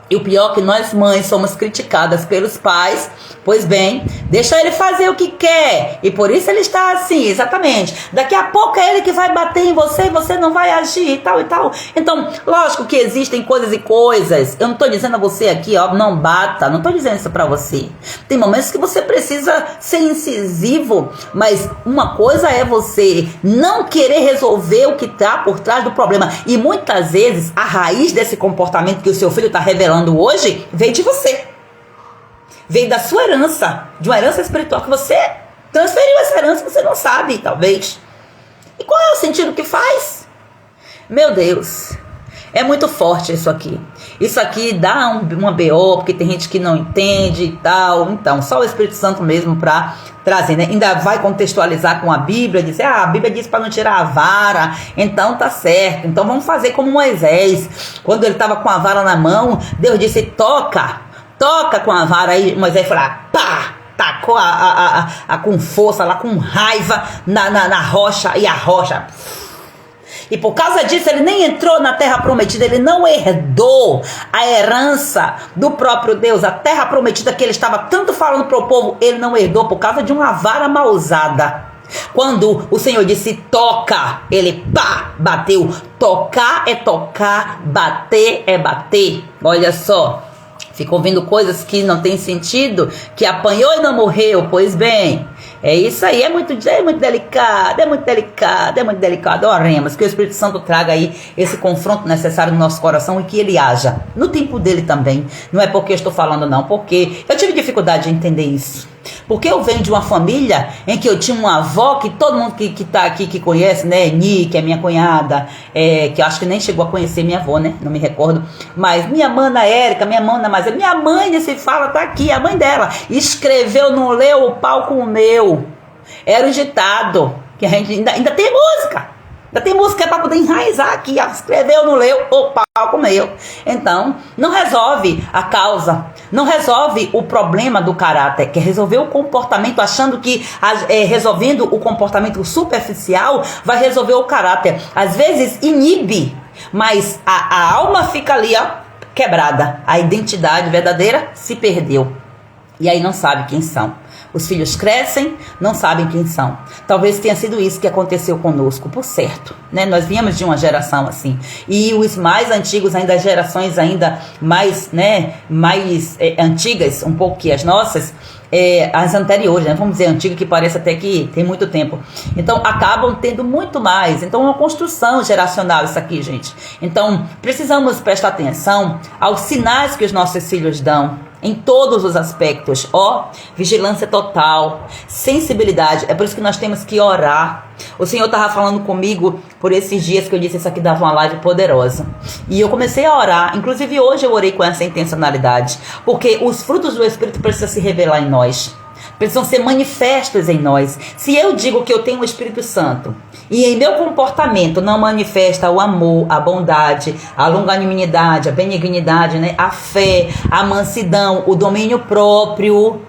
E o pior é que nós mães somos criticadas pelos pais. Pois bem, deixa ele fazer o que quer. E por isso ele está assim, exatamente. Daqui a pouco é ele que vai bater em você e você não vai agir e tal e tal. Então, lógico que existem coisas e coisas. Eu não estou dizendo a você aqui, ó, não bata. Não estou dizendo isso para você. Tem momentos que você precisa ser incisivo. Mas uma coisa é você não querer resolver o que está por trás do problema. E muitas vezes a raiz desse comportamento que o seu filho está revelando hoje veio de você, veio da sua herança, de uma herança espiritual que você transferiu essa herança, você não sabe, talvez. E qual é o sentido que faz? Meu Deus, é muito forte isso aqui. Isso aqui dá uma BO, porque tem gente que não entende e tal. Então, só o Espírito Santo mesmo para trazer, né? Ainda vai contextualizar com a Bíblia, dizer, a Bíblia diz para não tirar a vara, então tá certo. Então vamos fazer como Moisés. Quando ele estava com a vara na mão, Deus disse, toca com a vara. Aí Moisés falou, pá! Tacou com força lá, com raiva na rocha, e a rocha... E por causa disso ele nem entrou na terra prometida, ele não herdou a herança do próprio Deus, a terra prometida que ele estava tanto falando para o povo, ele não herdou por causa de uma vara mal usada. Quando o Senhor disse toca, ele pá, bateu. Tocar é tocar, bater é bater. Olha só, ficou ouvindo coisas que não tem sentido, que apanhou e não morreu. Pois bem, é isso aí, é muito delicado. Oremos que o Espírito Santo traga aí esse confronto necessário no nosso coração e que ele haja no tempo dele também. Não é porque eu estou falando não, porque eu tive dificuldade de entender isso. Porque eu venho de uma família em que eu tinha uma avó que todo mundo que tá aqui, que conhece, né? Ni, que é minha cunhada, que eu acho que nem chegou a conhecer minha avó, né? Não me recordo. Mas minha mana Érica, minha mana Mazé, minha mãe nesse fala, tá aqui, a mãe dela. Escreveu, não leu, o pau comeu. Era o ditado, que a gente ainda tem música. Ainda tem música para poder enraizar aqui, ó. Escreveu, não leu, o pau comeu. Então, não resolve a causa, não resolve o problema do caráter, que é resolver o comportamento, achando que resolvendo o comportamento superficial vai resolver o caráter. Às vezes inibe, mas a alma fica ali, ó, quebrada. A identidade verdadeira se perdeu. E aí não sabe quem são. Os filhos crescem, não sabem quem são. Talvez tenha sido isso que aconteceu conosco, por certo, né? Nós viemos de uma geração assim. E os mais antigos, ainda as gerações ainda mais, né, mais antigas, um pouco que as nossas, as anteriores, né? Vamos dizer antiga, que parece até que tem muito tempo. Então acabam tendo muito mais. Então é uma construção geracional isso aqui, gente. Então precisamos prestar atenção aos sinais que os nossos filhos dão. Em todos os aspectos, vigilância total, sensibilidade. É por isso que nós temos que orar. O Senhor estava falando comigo por esses dias que eu disse isso aqui dava uma live poderosa. E eu comecei a orar. Inclusive hoje eu orei com essa intencionalidade. Porque os frutos do Espírito precisam se revelar em nós. Precisam ser manifestos em nós. Se eu digo que eu tenho o Espírito Santo e em meu comportamento não manifesta o amor, a bondade, a longanimidade, a benignidade, né? A fé, a mansidão, o domínio próprio,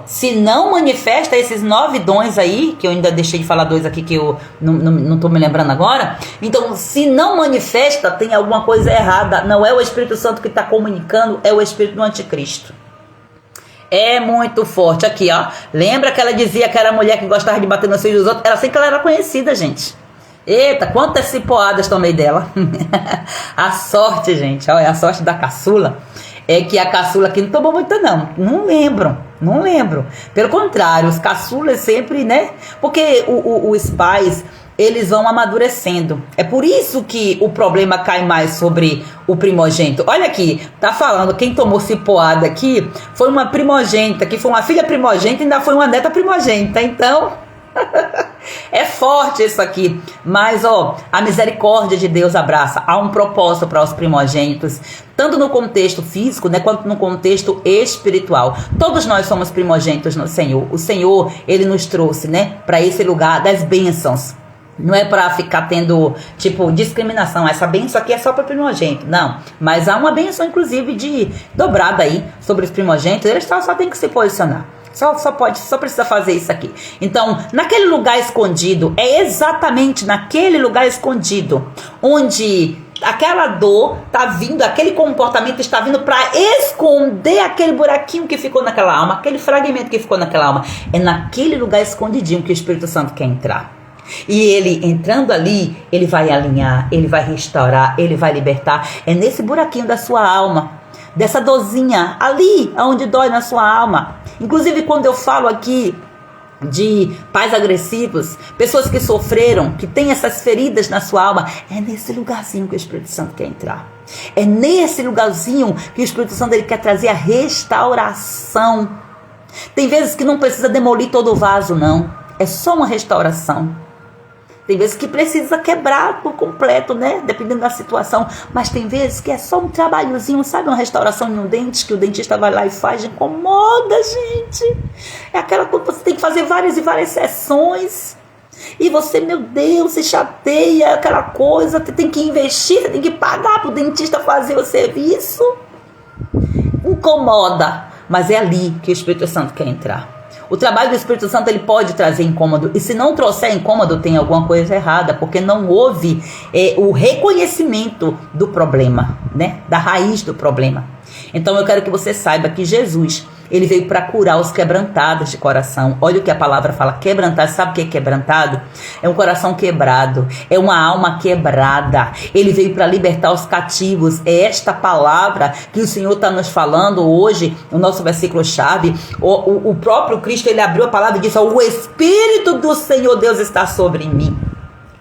se não manifesta esses 9 dons aí, que eu ainda deixei de falar 2 aqui que eu não estou me lembrando agora, então se não manifesta, tem alguma coisa errada. Não é o Espírito Santo que está comunicando, é o Espírito do Anticristo. É muito forte. Aqui, ó. Lembra que ela dizia que era a mulher que gostava de bater nos filhos dos outros? Era assim que ela era conhecida, gente. Eita, quantas cipoadas tomei dela. A sorte, gente, ó, é a sorte da caçula. É que a caçula aqui não tomou muita, não. Não lembro. Pelo contrário, os caçulas sempre, né? Porque os pais, eles vão amadurecendo. É por isso que o problema cai mais sobre o primogênito. Olha aqui, tá falando, quem tomou cipoada aqui foi uma primogênita, que foi uma filha primogênita e ainda foi uma neta primogênita. Então, É forte isso aqui, mas a misericórdia de Deus abraça. Há um propósito para os primogênitos, tanto no contexto físico, né, quanto no contexto espiritual. Todos nós somos primogênitos no Senhor. O Senhor, ele nos trouxe, né, para esse lugar das bênçãos. Não é para ficar tendo, tipo, discriminação. Essa bênção aqui é só para primogênito. Não. Mas há uma bênção, inclusive, de dobrada aí sobre os primogênitos. Eles só tem que se posicionar. Só precisa fazer isso aqui. Então, naquele lugar escondido, é exatamente naquele lugar escondido onde aquela dor está vindo, aquele comportamento está vindo para esconder aquele buraquinho que ficou naquela alma, aquele fragmento que ficou naquela alma. É naquele lugar escondidinho que o Espírito Santo quer entrar. E ele entrando ali, ele vai alinhar, ele vai restaurar, ele vai libertar. É nesse buraquinho da sua alma, dessa dorzinha ali onde dói na sua alma. Inclusive, quando eu falo aqui de pais agressivos, pessoas que sofreram, que têm essas feridas na sua alma, é nesse lugarzinho que o Espírito Santo quer entrar. É nesse lugarzinho que o Espírito Santo ele quer trazer a restauração. Tem vezes que não precisa demolir todo o vaso, não. É só uma restauração. Tem vezes que precisa quebrar por completo, né? Dependendo da situação. Mas tem vezes que é só um trabalhozinho, sabe? Uma restauração em um dente que o dentista vai lá e faz. Incomoda, gente. É aquela coisa que você tem que fazer várias e várias sessões. E você, meu Deus, se chateia. Aquela coisa, você tem que investir, você tem que pagar para o dentista fazer o serviço. Incomoda. Mas é ali que o Espírito Santo quer entrar. O trabalho do Espírito Santo ele pode trazer incômodo. E se não trouxer incômodo, tem alguma coisa errada. Porque não houve o reconhecimento do problema, né? Da raiz do problema. Então eu quero que você saiba que Jesus, ele veio para curar os quebrantados de coração. Olha o que a palavra fala, quebrantado. Sabe o que é quebrantado? É um coração quebrado, é uma alma quebrada. Ele veio para libertar os cativos. É esta palavra que o Senhor está nos falando hoje, no nosso versículo-chave. O próprio Cristo, ele abriu a palavra e disse, o Espírito do Senhor Deus está sobre mim.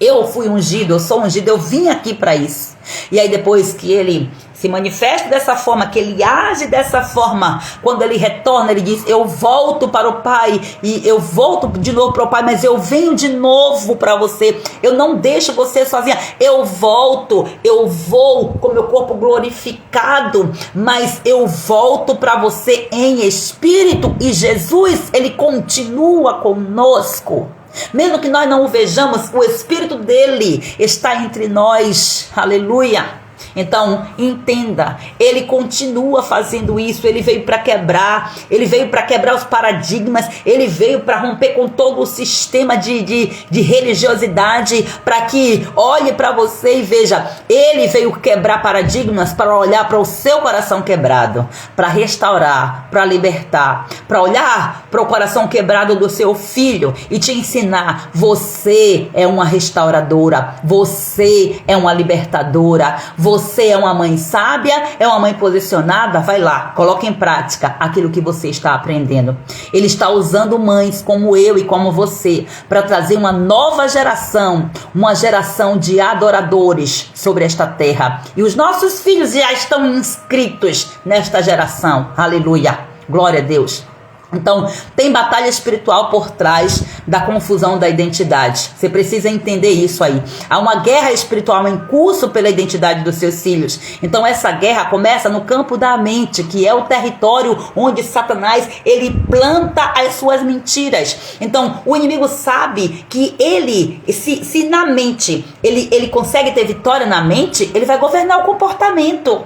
Eu fui ungido, eu sou ungido, eu vim aqui para isso. E aí depois que ele se manifesta dessa forma, que ele age dessa forma, quando ele retorna, ele diz, eu volto para o Pai, e eu volto de novo para o Pai, mas eu venho de novo para você, eu não deixo você sozinha, eu volto, eu vou com meu corpo glorificado, mas eu volto para você em espírito, e Jesus, ele continua conosco. Mesmo que nós não o vejamos, o Espírito dele está entre nós. Aleluia. Então, entenda, ele continua fazendo isso, ele veio para quebrar, ele veio para quebrar os paradigmas, ele veio para romper com todo o sistema de religiosidade, para que olhe para você e veja, ele veio quebrar paradigmas para olhar para o seu coração quebrado, para restaurar, para libertar, para olhar para o coração quebrado do seu filho e te ensinar, você é uma restauradora, você é uma libertadora, você é uma mãe sábia, é uma mãe posicionada, vai lá, coloque em prática aquilo que você está aprendendo. Ele está usando mães como eu e como você, para trazer uma nova geração, uma geração de adoradores sobre esta terra. E os nossos filhos já estão inscritos nesta geração. Aleluia, glória a Deus. Então, tem batalha espiritual por trás da confusão da identidade. Você precisa entender isso aí. Há uma guerra espiritual em curso pela identidade dos seus filhos. Então, essa guerra começa no campo da mente, que é o território onde Satanás, ele planta as suas mentiras. Então, o inimigo sabe que ele, se na mente, ele consegue ter vitória na mente, ele vai governar o comportamento.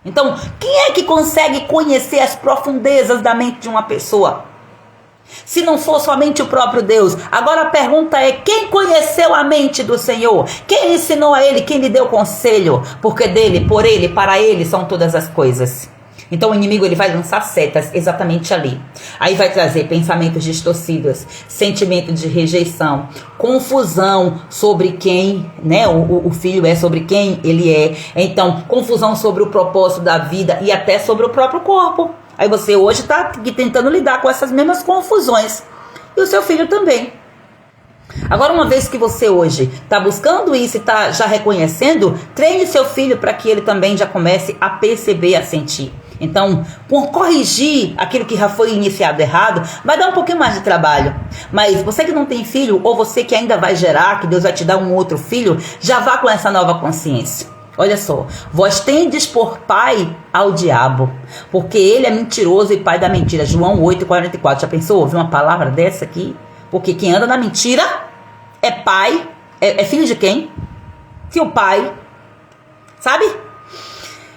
Então, quem é que consegue conhecer as profundezas da mente de uma pessoa? Se não for somente o próprio Deus. Agora a pergunta é, quem conheceu a mente do Senhor? Quem ensinou a ele? Quem lhe deu conselho? Porque dele, por ele, para ele são todas as coisas. Então o inimigo ele vai lançar setas exatamente ali. Aí vai trazer pensamentos distorcidos, sentimento de rejeição, confusão sobre quem, né, o filho é, sobre quem ele é. Então, confusão sobre o propósito da vida e até sobre o próprio corpo. Aí você hoje está aqui tentando lidar com essas mesmas confusões. E o seu filho também. Agora, uma vez que você hoje está buscando isso e está já reconhecendo, treine seu filho para que ele também já comece a perceber, a sentir. Então, por corrigir aquilo que já foi iniciado errado, vai dar um pouquinho mais de trabalho. Mas você que não tem filho, ou você que ainda vai gerar, que Deus vai te dar um outro filho, já vá com essa nova consciência. Olha só, vós tendes por pai ao diabo, porque ele é mentiroso e pai da mentira. João 8,44. Já pensou ouvir uma palavra dessa aqui? Porque quem anda na mentira é pai, é filho de quem? Seu pai. Sabe?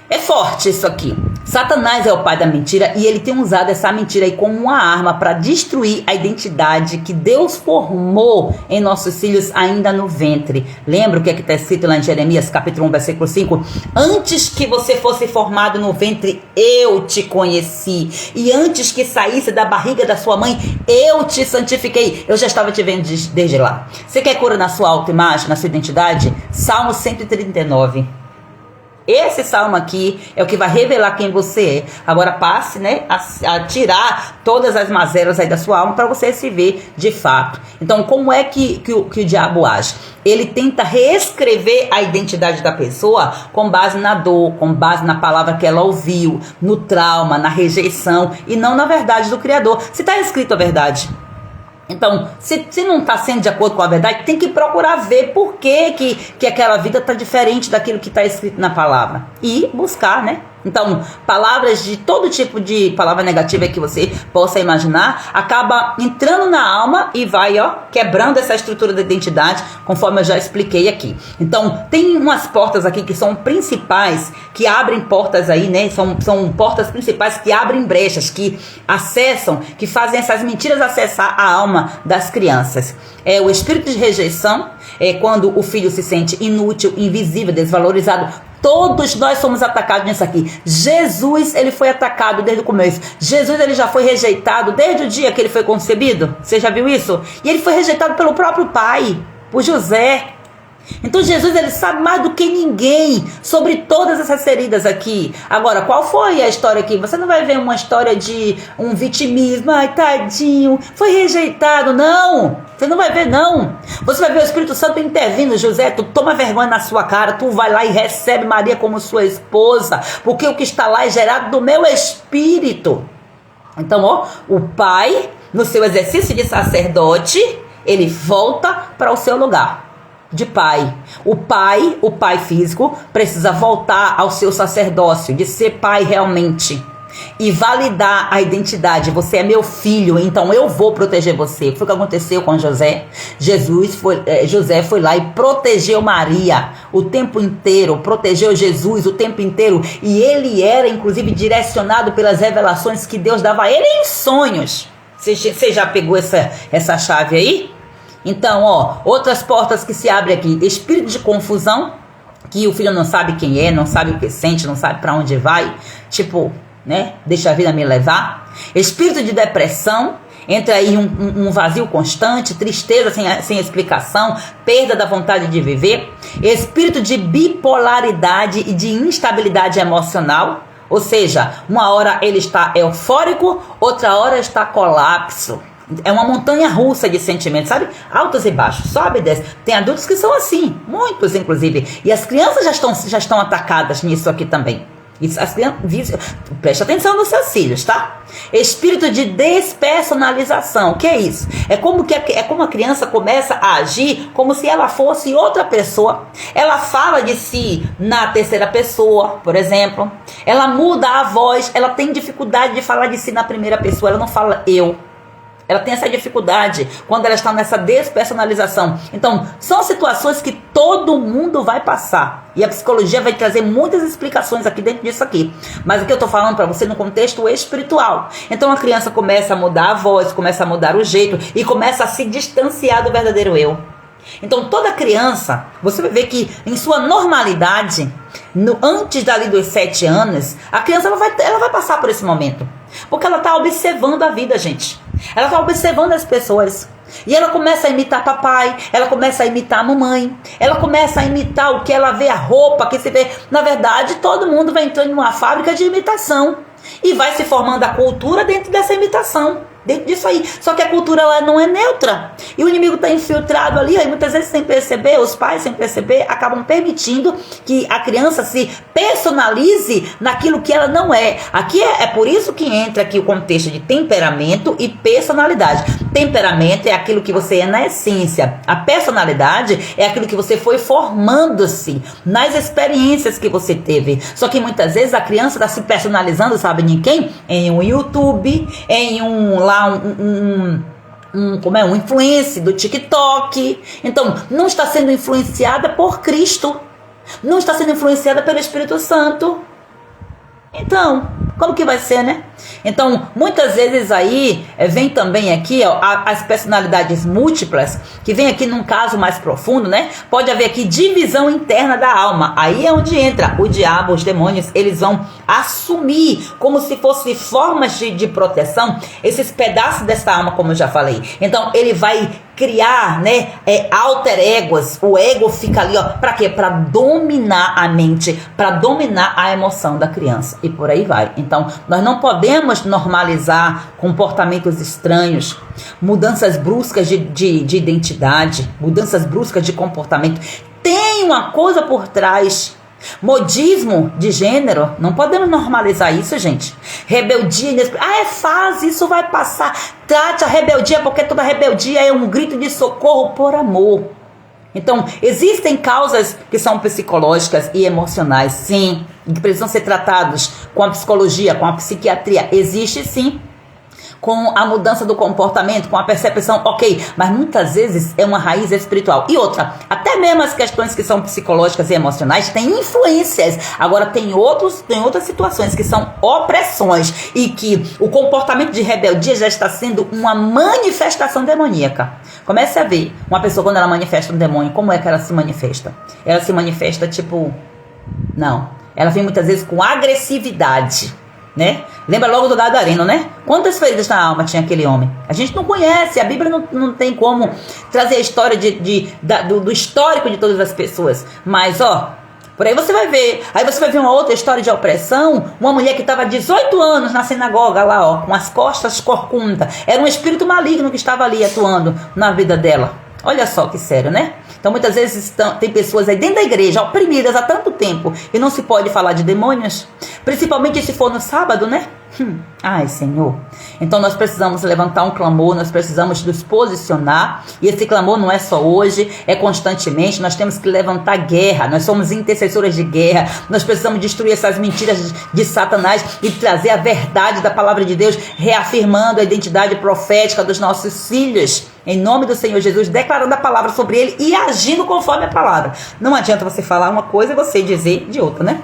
É forte isso aqui. Satanás é o pai da mentira e ele tem usado essa mentira aí como uma arma para destruir a identidade que Deus formou em nossos filhos ainda no ventre. Lembra o que está escrito lá em Jeremias capítulo 1, versículo 5? Antes que você fosse formado no ventre, eu te conheci. E antes que saísse da barriga da sua mãe, eu te santifiquei. Eu já estava te vendo desde lá. Você quer cura na sua autoimagem, na sua identidade? Salmo 139. Esse salmo aqui é o que vai revelar quem você é. Agora passe, né, a tirar todas as mazelas aí da sua alma para você se ver de fato. Então, como é que o diabo age? Ele tenta reescrever a identidade da pessoa com base na dor, com base na palavra que ela ouviu, no trauma, na rejeição e não na verdade do Criador. Se está escrito a verdade. Então, se não está sendo de acordo com a verdade, tem que procurar ver por que aquela vida está diferente daquilo que está escrito na palavra. E buscar, né? Então, palavras de todo tipo de palavra negativa que você possa imaginar, acaba entrando na alma e vai, quebrando essa estrutura da identidade, conforme eu já expliquei aqui. Então, tem umas portas aqui que são principais, que abrem portas aí, né? São portas principais que abrem brechas, que acessam, que fazem essas mentiras acessar a alma das crianças. É o espírito de rejeição, é quando o filho se sente inútil, invisível, desvalorizado. Todos nós somos atacados nisso aqui. Jesus, ele foi atacado desde o começo. Jesus, ele já foi rejeitado desde o dia que ele foi concebido. Você já viu isso? E ele foi rejeitado pelo próprio pai, por José. Então Jesus, ele sabe mais do que ninguém sobre todas essas feridas aqui. Agora, qual foi a história aqui? Você não vai ver uma história de um vitimismo. Ai, tadinho, foi rejeitado. Não, você não vai ver, não. Você vai ver o Espírito Santo intervindo. José, tu toma vergonha na sua cara. Tu vai lá e recebe Maria como sua esposa, porque o que está lá é gerado do meu espírito. Então, o pai, no seu exercício de sacerdote, ele volta para o seu lugar de pai. O pai físico precisa voltar ao seu sacerdócio, de ser pai realmente e validar a identidade. Você é meu filho, então eu vou proteger você. Foi o que aconteceu com José. José foi lá e protegeu Maria o tempo inteiro, protegeu Jesus o tempo inteiro, e ele era inclusive direcionado pelas revelações que Deus dava a ele em sonhos. Você já pegou essa chave aí? Então, outras portas que se abrem aqui. Espírito de confusão, que o filho não sabe quem é, não sabe o que sente, não sabe para onde vai. Tipo, né? Deixa a vida me levar. Espírito de depressão, entra aí um vazio constante, tristeza sem explicação, perda da vontade de viver. Espírito de bipolaridade e de instabilidade emocional. Ou seja, uma hora ele está eufórico, outra hora está colapso. É uma montanha russa de sentimentos, sabe? Altos e baixos, sobe e desce. Tem adultos que são assim, muitos inclusive. E as crianças já estão atacadas nisso aqui também. As crianças, preste atenção nos seus filhos, tá? Espírito de despersonalização, o que é isso? É como a criança começa a agir como se ela fosse outra pessoa. Ela fala de si na terceira pessoa, por exemplo. Ela muda a voz, ela tem dificuldade de falar de si na primeira pessoa, ela não fala eu. Ela tem essa dificuldade quando ela está nessa despersonalização. Então, são situações que todo mundo vai passar. E a psicologia vai trazer muitas explicações aqui dentro disso aqui. Mas aqui eu estou falando para você no contexto espiritual. Então, a criança começa a mudar a voz, começa a mudar o jeito e começa a se distanciar do verdadeiro eu. Então, toda criança, você vai ver que em sua normalidade, antes dali dos 7 anos, a criança ela vai passar por esse momento. Porque ela está observando a vida, gente. Ela está observando as pessoas. E ela começa a imitar papai, ela começa a imitar a mamãe, ela começa a imitar o que ela vê, a roupa que se vê. Na verdade, todo mundo vai entrando em uma fábrica de imitação. E vai se formando a cultura dentro dessa imitação. dentro disso aí. Só que a cultura ela não é neutra. E o inimigo está infiltrado ali, aí muitas vezes sem perceber, os pais sem perceber, acabam permitindo que a criança se personalize naquilo que ela não é. Aqui é por isso que entra aqui o contexto de temperamento e personalidade. Temperamento é aquilo que você é na essência. A personalidade é aquilo que você foi formando-se nas experiências que você teve. Só que muitas vezes a criança está se personalizando, sabe em quem? Em um YouTube, em um influencer do TikTok. Então, não está sendo influenciada por Cristo. Não está sendo influenciada pelo Espírito Santo. Então, como que vai ser, né? Então, muitas vezes aí vem também aqui ó, as personalidades múltiplas, que vem aqui num caso mais profundo, né? Pode haver aqui divisão interna da alma. Aí é onde entra o diabo, os demônios, eles vão assumir como se fossem formas de proteção esses pedaços dessa alma, como eu já falei. Então, ele vai criar, né, alter egos. O ego fica ali, ó, para quê? Para dominar a mente, para dominar a emoção da criança e por aí vai. Então, nós não podemos normalizar comportamentos estranhos, mudanças bruscas de identidade, mudanças bruscas de comportamento. Tem uma coisa por trás. Modismo de gênero, não podemos normalizar isso, gente. Rebeldia, é fase, isso vai passar. Trate a rebeldia, porque toda rebeldia é um grito de socorro por amor. Então, existem causas que são psicológicas e emocionais, sim, que precisam ser tratados com a psicologia, com a psiquiatria. Existe sim. Com a mudança do comportamento, com a percepção, ok, mas muitas vezes é uma raiz espiritual. E outra, até mesmo as questões que são psicológicas e emocionais têm influências. Agora tem outras situações que são opressões e que o comportamento de rebeldia já está sendo uma manifestação demoníaca. Comece a ver uma pessoa quando ela manifesta um demônio, como é que ela se manifesta? Ela se manifesta tipo, não, ela vem muitas vezes com agressividade, né? Lembra logo do Gadareno, né? Quantas feridas na alma tinha aquele homem? A gente não conhece, a Bíblia não tem como trazer a história do histórico de todas as pessoas. Mas, ó, por aí você vai ver. Aí você vai ver uma outra história de opressão. Uma mulher que estava há 18 anos na sinagoga lá, ó, com as costas corcundas. Era um espírito maligno que estava ali atuando na vida dela. Olha só que sério, né? Então muitas vezes tem pessoas aí dentro da igreja oprimidas há tanto tempo e não se pode falar de demônios, principalmente se for no sábado, né? Ai, Senhor. Então nós precisamos levantar um clamor, nós precisamos nos posicionar, e esse clamor não é só hoje, é constantemente. Nós temos que levantar guerra, nós somos intercessoras de guerra, nós precisamos destruir essas mentiras de Satanás e trazer a verdade da palavra de Deus, reafirmando a identidade profética dos nossos filhos, em nome do Senhor Jesus, declarando a palavra sobre ele e agindo conforme a palavra. Não adianta você falar uma coisa e você dizer de outra, né?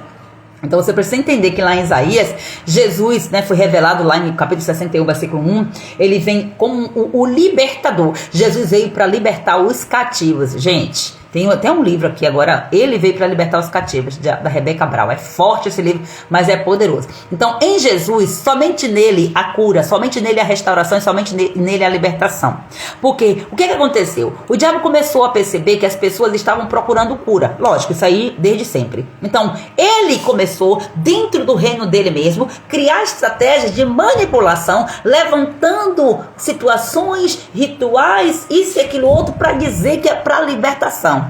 Então você precisa entender que lá em Isaías, Jesus, né, foi revelado lá em capítulo 61, versículo 1, ele vem como o libertador. Jesus veio para libertar os cativos. Gente, tem até um livro aqui agora, ele veio para libertar os cativos, da Rebeca Brau. É forte esse livro, mas é poderoso. Então, em Jesus, somente nele a cura, somente nele a restauração e somente nele a libertação. Porque, o que aconteceu? O diabo começou a perceber que as pessoas estavam procurando cura. Lógico, isso aí desde sempre. Então, ele começou, dentro do reino dele mesmo, criar estratégias de manipulação, levantando situações, rituais, isso e aquilo outro, para dizer que é para libertação.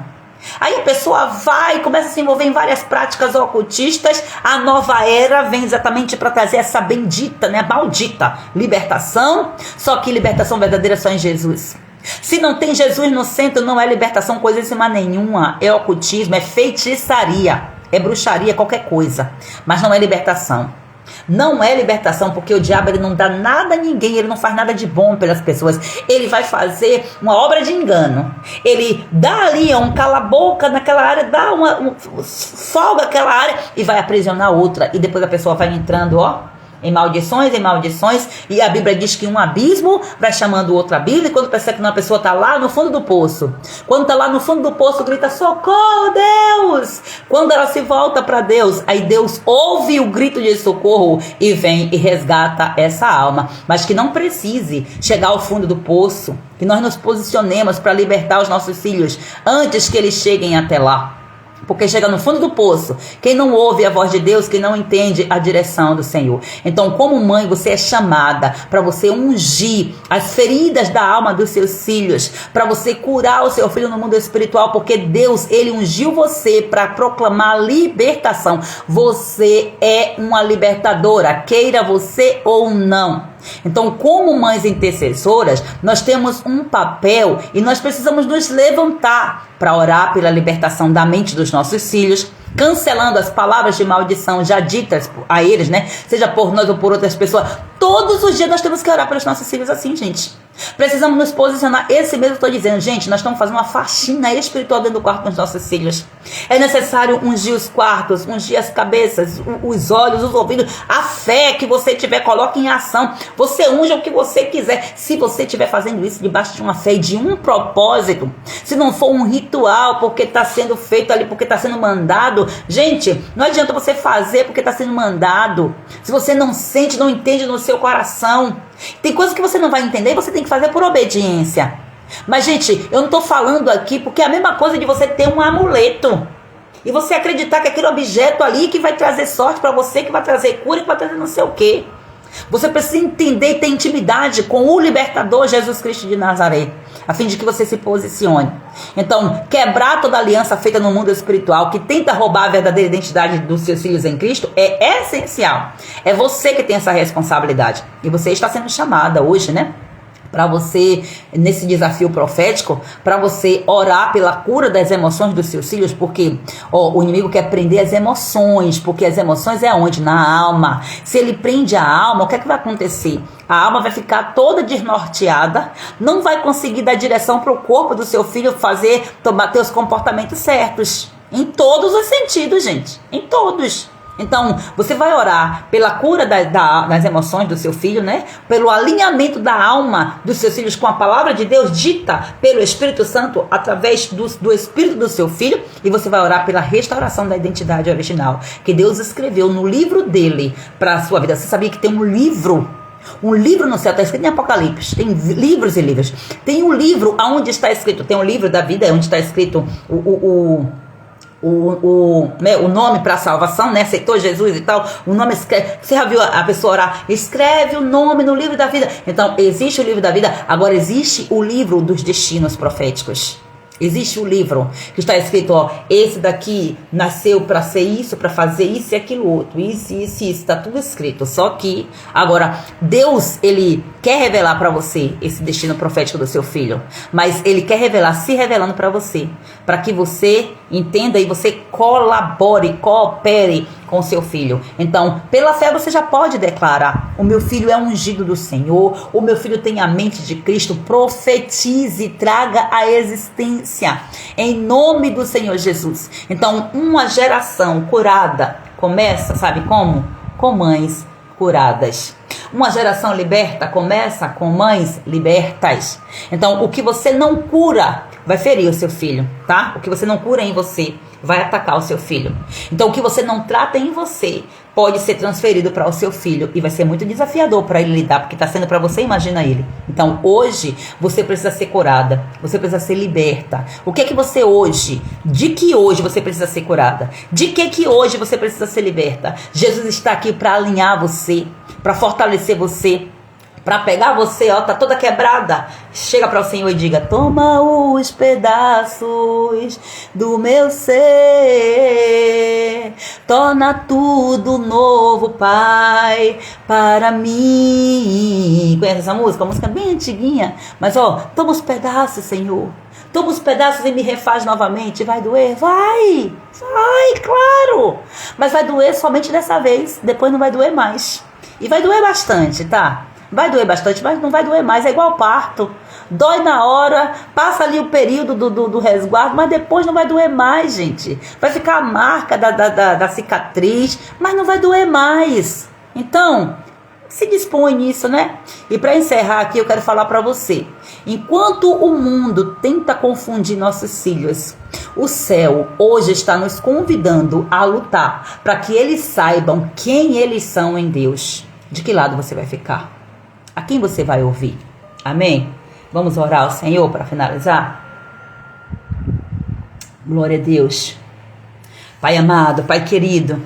Aí a pessoa vai e começa a se envolver em várias práticas ocultistas. A nova era vem exatamente para trazer essa bendita, né, maldita libertação. Só que libertação verdadeira só em Jesus. Se não tem Jesus no centro, não é libertação coisíssima nenhuma. É ocultismo, é feitiçaria, é bruxaria, qualquer coisa. Mas não é libertação. Não é libertação, porque o diabo ele não dá nada a ninguém, ele não faz nada de bom pelas pessoas. Ele vai fazer uma obra de engano. Ele dá ali um cala-boca naquela área, dá folga aquela área e vai aprisionar outra. E depois a pessoa vai entrando, ó, em maldições, e a Bíblia diz que um abismo vai chamando outro abismo, e quando percebe que uma pessoa está lá no fundo do poço, quando está lá no fundo do poço, grita, socorro, Deus! Quando ela se volta para Deus, aí Deus ouve o grito de socorro e vem e resgata essa alma, mas que não precise chegar ao fundo do poço, que nós nos posicionemos para libertar os nossos filhos antes que eles cheguem até lá. Porque chega no fundo do poço, quem não ouve a voz de Deus, quem não entende a direção do Senhor. Então, como mãe, você é chamada para você ungir as feridas da alma dos seus filhos, para você curar o seu filho no mundo espiritual, porque Deus, ele ungiu você para proclamar libertação. Você é uma libertadora, queira você ou não. Então, como mães intercessoras, nós temos um papel e nós precisamos nos levantar para orar pela libertação da mente dos nossos filhos, cancelando as palavras de maldição já ditas a eles, né? Seja por nós ou por outras pessoas. Todos os dias nós temos que orar pelos nossos filhos assim, gente. Precisamos nos posicionar. Esse mesmo estou dizendo, gente, nós estamos fazendo uma faxina espiritual dentro do quarto dos nossos filhos. É necessário ungir os quartos, ungir as cabeças, os olhos, os ouvidos. A fé que você tiver, coloque em ação. Você unja o que você quiser. Se você estiver fazendo isso debaixo de uma fé e de um propósito, se não for um ritual, porque está sendo feito ali, porque está sendo mandado, gente, não adianta você fazer porque está sendo mandado. Se você não sente, não entende no seu coração, tem coisas que você não vai entender e você tem que fazer por obediência. Mas, gente, eu não estou falando aqui porque é a mesma coisa de você ter um amuleto e você acreditar que aquele objeto ali que vai trazer sorte para você, que vai trazer cura, que vai trazer não sei o quê. Você precisa entender e ter intimidade com o libertador Jesus Cristo de Nazaré, a fim de que você se posicione. Então, quebrar toda aliança feita no mundo espiritual que tenta roubar a verdadeira identidade dos seus filhos em Cristo é essencial. É você que tem essa responsabilidade. E você está sendo chamada hoje, né? Para você, nesse desafio profético, para você orar pela cura das emoções dos seus filhos, porque o inimigo quer prender as emoções, porque as emoções é onde? Na alma. Se ele prende a alma, o que é que vai acontecer? A alma vai ficar toda desnorteada, não vai conseguir dar direção para o corpo do seu filho ter os comportamentos certos. Em todos os sentidos, gente. Em todos. Então, você vai orar pela cura das emoções do seu filho, né? Pelo alinhamento da alma dos seus filhos com a palavra de Deus dita pelo Espírito Santo através do Espírito do seu filho. E você vai orar pela restauração da identidade original que Deus escreveu no livro dele para a sua vida. Você sabia que tem um livro no céu, está escrito em Apocalipse, tem livros e livros. Tem um livro onde está escrito, tem um livro da vida onde está escrito o nome para a salvação, né? Aceitou Jesus e tal, o nome escreve. Você já viu a pessoa orar? Escreve o nome no livro da vida. Então, existe o livro da vida, agora existe o livro dos destinos proféticos. Existe o livro que está escrito, esse daqui nasceu para ser isso, para fazer isso e aquilo outro, isso, está tudo escrito. Só que, agora, Deus, ele quer revelar para você esse destino profético do seu filho, mas ele quer revelar, se revelando para você, para que você entenda e você colabore, coopere com seu filho. Então, pela fé você já pode declarar: o meu filho é ungido do Senhor, o meu filho tem a mente de Cristo. Profetize, traga a existência em nome do Senhor Jesus. Então, uma geração curada começa, sabe como? Com mães curadas. Uma geração liberta começa com mães libertas. Então, o que você não cura vai ferir o seu filho, tá? O que você não cura em você vai atacar o seu filho. Então, o que você não trata em você pode ser transferido para o seu filho e vai ser muito desafiador para ele lidar, porque está sendo para você, imagina ele. Então, hoje, você precisa ser curada, você precisa ser liberta. O que é que você hoje, de que hoje você precisa ser curada? De que hoje você precisa ser liberta? Jesus está aqui para alinhar você, para fortalecer você, para pegar você, tá toda quebrada. Chega para o Senhor e diga: toma os pedaços do meu ser, torna tudo novo, Pai, para mim. Conhece essa música? Uma música bem antiguinha. Mas toma os pedaços, Senhor. Toma os pedaços e me refaz novamente. Vai doer? Vai, claro. Mas vai doer somente dessa vez. Depois não vai doer mais. E vai doer bastante, tá? Vai doer bastante, mas não vai doer mais. É igual parto. Dói na hora, passa ali o período do resguardo, mas depois não vai doer mais, gente. Vai ficar a marca da cicatriz, mas não vai doer mais. Então, se dispõe nisso, né? E para encerrar aqui, eu quero falar para você. Enquanto o mundo tenta confundir nossos filhos, o céu hoje está nos convidando a lutar para que eles saibam quem eles são em Deus. De que lado você vai ficar? A quem você vai ouvir? Amém? Vamos orar ao Senhor para finalizar? Glória a Deus. Pai amado, Pai querido,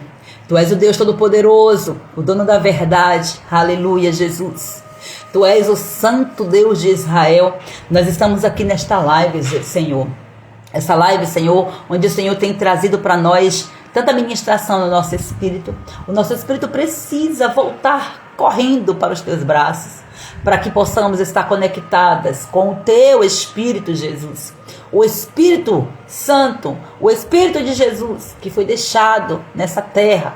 Tu és o Deus Todo-Poderoso, o dono da verdade. Aleluia, Jesus. Tu és o Santo Deus de Israel. Nós estamos aqui nesta live, Senhor. Essa live, Senhor, onde o Senhor tem trazido para nós tanta ministração no nosso espírito. O nosso espírito precisa voltar correndo para os Teus braços, para que possamos estar conectadas com o Teu Espírito, Jesus. O Espírito Santo, o Espírito de Jesus, que foi deixado nessa terra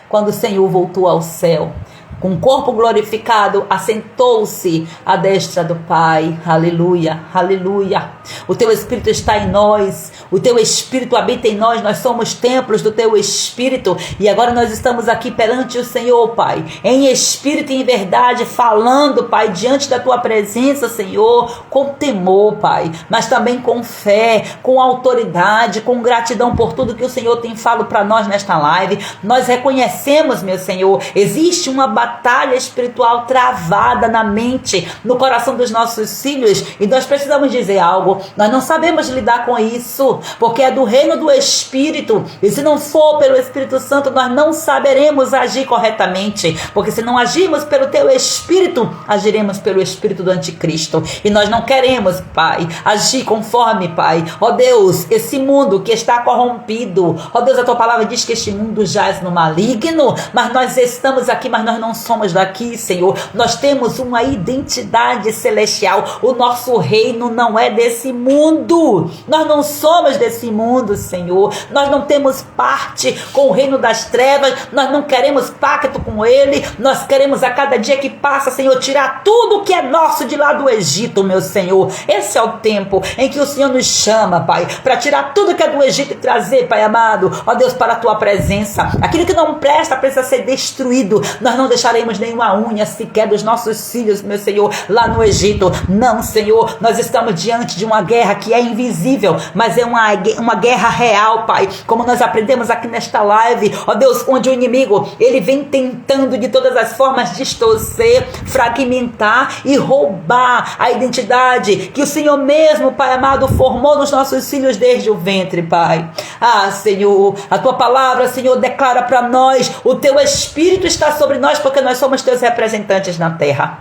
quando o Senhor voltou ao céu. Com o corpo glorificado, assentou-se à destra do Pai. Aleluia, aleluia. O Teu Espírito está em nós. O Teu Espírito habita em nós. Nós somos templos do Teu Espírito. E agora nós estamos aqui perante o Senhor, Pai, em espírito e em verdade, falando, Pai, diante da Tua presença, Senhor, com temor, Pai, mas também com fé, com autoridade, com gratidão por tudo que o Senhor tem falado para nós nesta live. Nós reconhecemos, meu Senhor, existe uma batalha espiritual travada na mente, no coração dos nossos filhos, e nós precisamos dizer algo. Nós não sabemos lidar com isso, porque é do reino do Espírito, e se não for pelo Espírito Santo, nós não saberemos agir corretamente, porque se não agirmos pelo Teu Espírito, agiremos pelo Espírito do Anticristo, e nós não queremos, Pai, agir conforme, Pai, ó Deus, esse mundo que está corrompido. Ó Deus, a Tua palavra diz que este mundo jaz no maligno, mas nós estamos aqui, mas nós não somos daqui, Senhor. Nós temos uma identidade celestial. O nosso reino não é desse mundo. Nós não somos desse mundo, Senhor. Nós não temos parte com o reino das trevas. Nós não queremos pacto com ele. Nós queremos a cada dia que passa, Senhor, tirar tudo que é nosso de lá do Egito, meu Senhor. Esse é o tempo em que o Senhor nos chama, Pai, para tirar tudo que é do Egito e trazer, Pai amado, ó Deus, para a Tua presença. Aquilo que não presta precisa ser destruído. Nós não deixaremos nenhuma unha sequer dos nossos filhos, meu Senhor, lá no Egito. Não, Senhor, nós estamos diante de uma guerra que é invisível, mas é uma guerra real, Pai, como nós aprendemos aqui nesta live, ó Deus, onde o inimigo, ele vem tentando de todas as formas distorcer, fragmentar e roubar a identidade que o Senhor mesmo, Pai amado, formou nos nossos filhos desde o ventre, Pai. Ah, Senhor, a Tua palavra, Senhor, declara para nós, o Teu Espírito está sobre nós, porque nós somos Teus representantes na terra.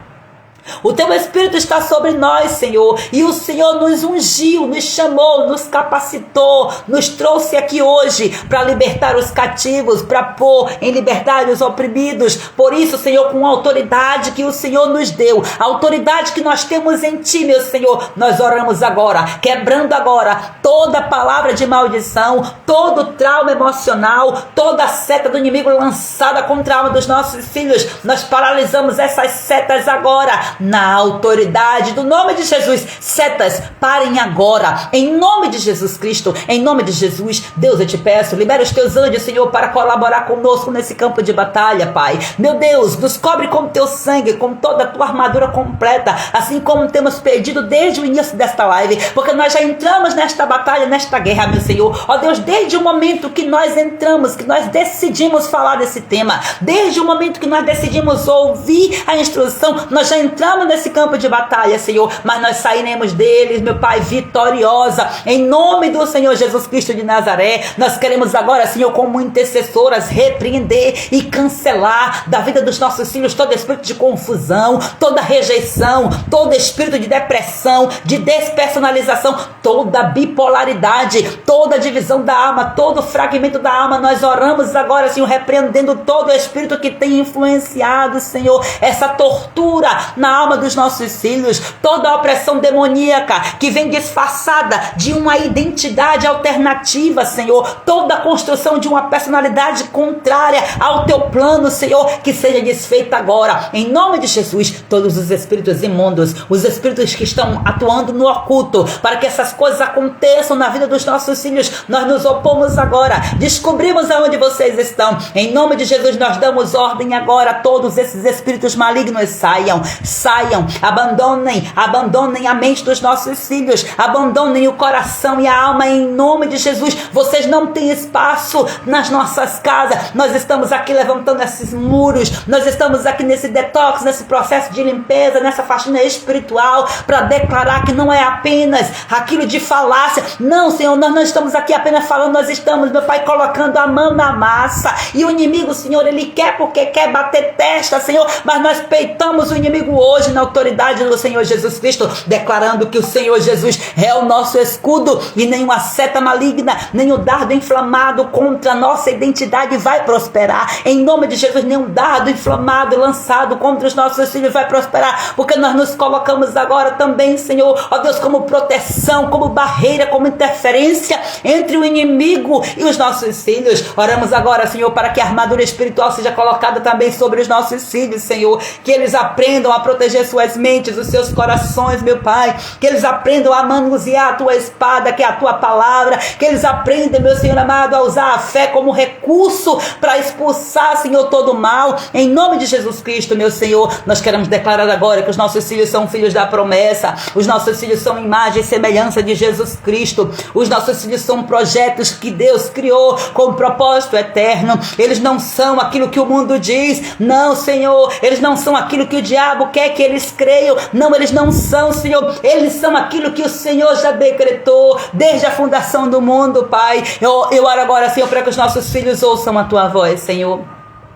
O Teu Espírito está sobre nós, Senhor, e o Senhor nos ungiu, nos chamou, nos capacitou, nos trouxe aqui hoje para libertar os cativos, para pôr em liberdade os oprimidos. Por isso, Senhor, com a autoridade que o Senhor nos deu, a autoridade que nós temos em Ti, meu Senhor, nós oramos agora, quebrando agora toda palavra de maldição, todo trauma emocional, toda seta do inimigo lançada contra a alma dos nossos filhos. Nós paralisamos essas setas agora, na autoridade do nome de Jesus. Setas, parem agora, em nome de Jesus Cristo, em nome de Jesus. Deus, eu te peço, libera os Teus anjos, Senhor, para colaborar conosco nesse campo de batalha, Pai. Meu Deus, nos cobre com Teu sangue, com toda a Tua armadura completa, assim como temos pedido desde o início desta live, porque nós já entramos nesta batalha, nesta guerra, meu Senhor. Ó Deus, desde o momento que nós entramos, que nós decidimos falar desse tema, desde o momento que nós decidimos ouvir a instrução, nós já entramos nesse campo de batalha, Senhor, mas nós sairemos deles, meu Pai, vitoriosa, em nome do Senhor Jesus Cristo de Nazaré. Nós queremos agora, Senhor, como intercessoras, repreender e cancelar da vida dos nossos filhos todo espírito de confusão, toda rejeição, todo espírito de depressão, de despersonalização, toda bipolaridade, toda divisão da alma, todo fragmento da alma. Nós oramos agora, Senhor, repreendendo todo espírito que tem influenciado, Senhor, essa tortura na alma dos nossos filhos, toda a opressão demoníaca que vem disfarçada de uma identidade alternativa, Senhor, toda a construção de uma personalidade contrária ao Teu plano, Senhor, que seja desfeita agora, em nome de Jesus. Todos os espíritos imundos, os espíritos que estão atuando no oculto, para que essas coisas aconteçam na vida dos nossos filhos, nós nos opomos agora, descobrimos aonde vocês estão, em nome de Jesus. Nós damos ordem agora, todos esses espíritos malignos saiam saiam, abandonem a mente dos nossos filhos, abandonem o coração e a alma em nome de Jesus. Vocês não têm espaço nas nossas casas. Nós estamos aqui levantando esses muros, nós estamos aqui nesse detox, nesse processo de limpeza, nessa faxina espiritual, para declarar que não é apenas aquilo de falácia. Não, Senhor, nós não estamos aqui apenas falando, nós estamos, meu Pai, colocando a mão na massa. E o inimigo, Senhor, ele quer porque quer bater testa, Senhor, mas nós peitamos o inimigo hoje na autoridade do Senhor Jesus Cristo, declarando que o Senhor Jesus é o nosso escudo e nenhuma seta maligna, nem o dardo inflamado contra a nossa identidade vai prosperar. Em nome de Jesus, nenhum dardo inflamado lançado contra os nossos filhos vai prosperar, porque nós nos colocamos agora também, Senhor, ó Deus, como proteção, como barreira, como interferência entre o inimigo e os nossos filhos. Oramos agora, Senhor, para que a armadura espiritual seja colocada também sobre os nossos filhos, Senhor, que eles aprendam a proteger suas mentes, os seus corações, meu Pai, que eles aprendam a manusear a tua espada, que é a tua palavra, que eles aprendam, meu Senhor amado, a usar a fé como recurso para expulsar, Senhor, todo o mal. Em nome de Jesus Cristo, meu Senhor, nós queremos declarar agora que os nossos filhos são filhos da promessa, os nossos filhos são imagem e semelhança de Jesus Cristo, os nossos filhos são projetos que Deus criou com um propósito eterno. Eles não são aquilo que o mundo diz, não, Senhor, eles não são aquilo que o diabo quer que eles creiam, não, eles não são, Senhor, eles são aquilo que o Senhor já decretou desde a fundação do mundo, Pai. Eu oro agora, Senhor, para que os nossos filhos ouçam a tua voz, Senhor.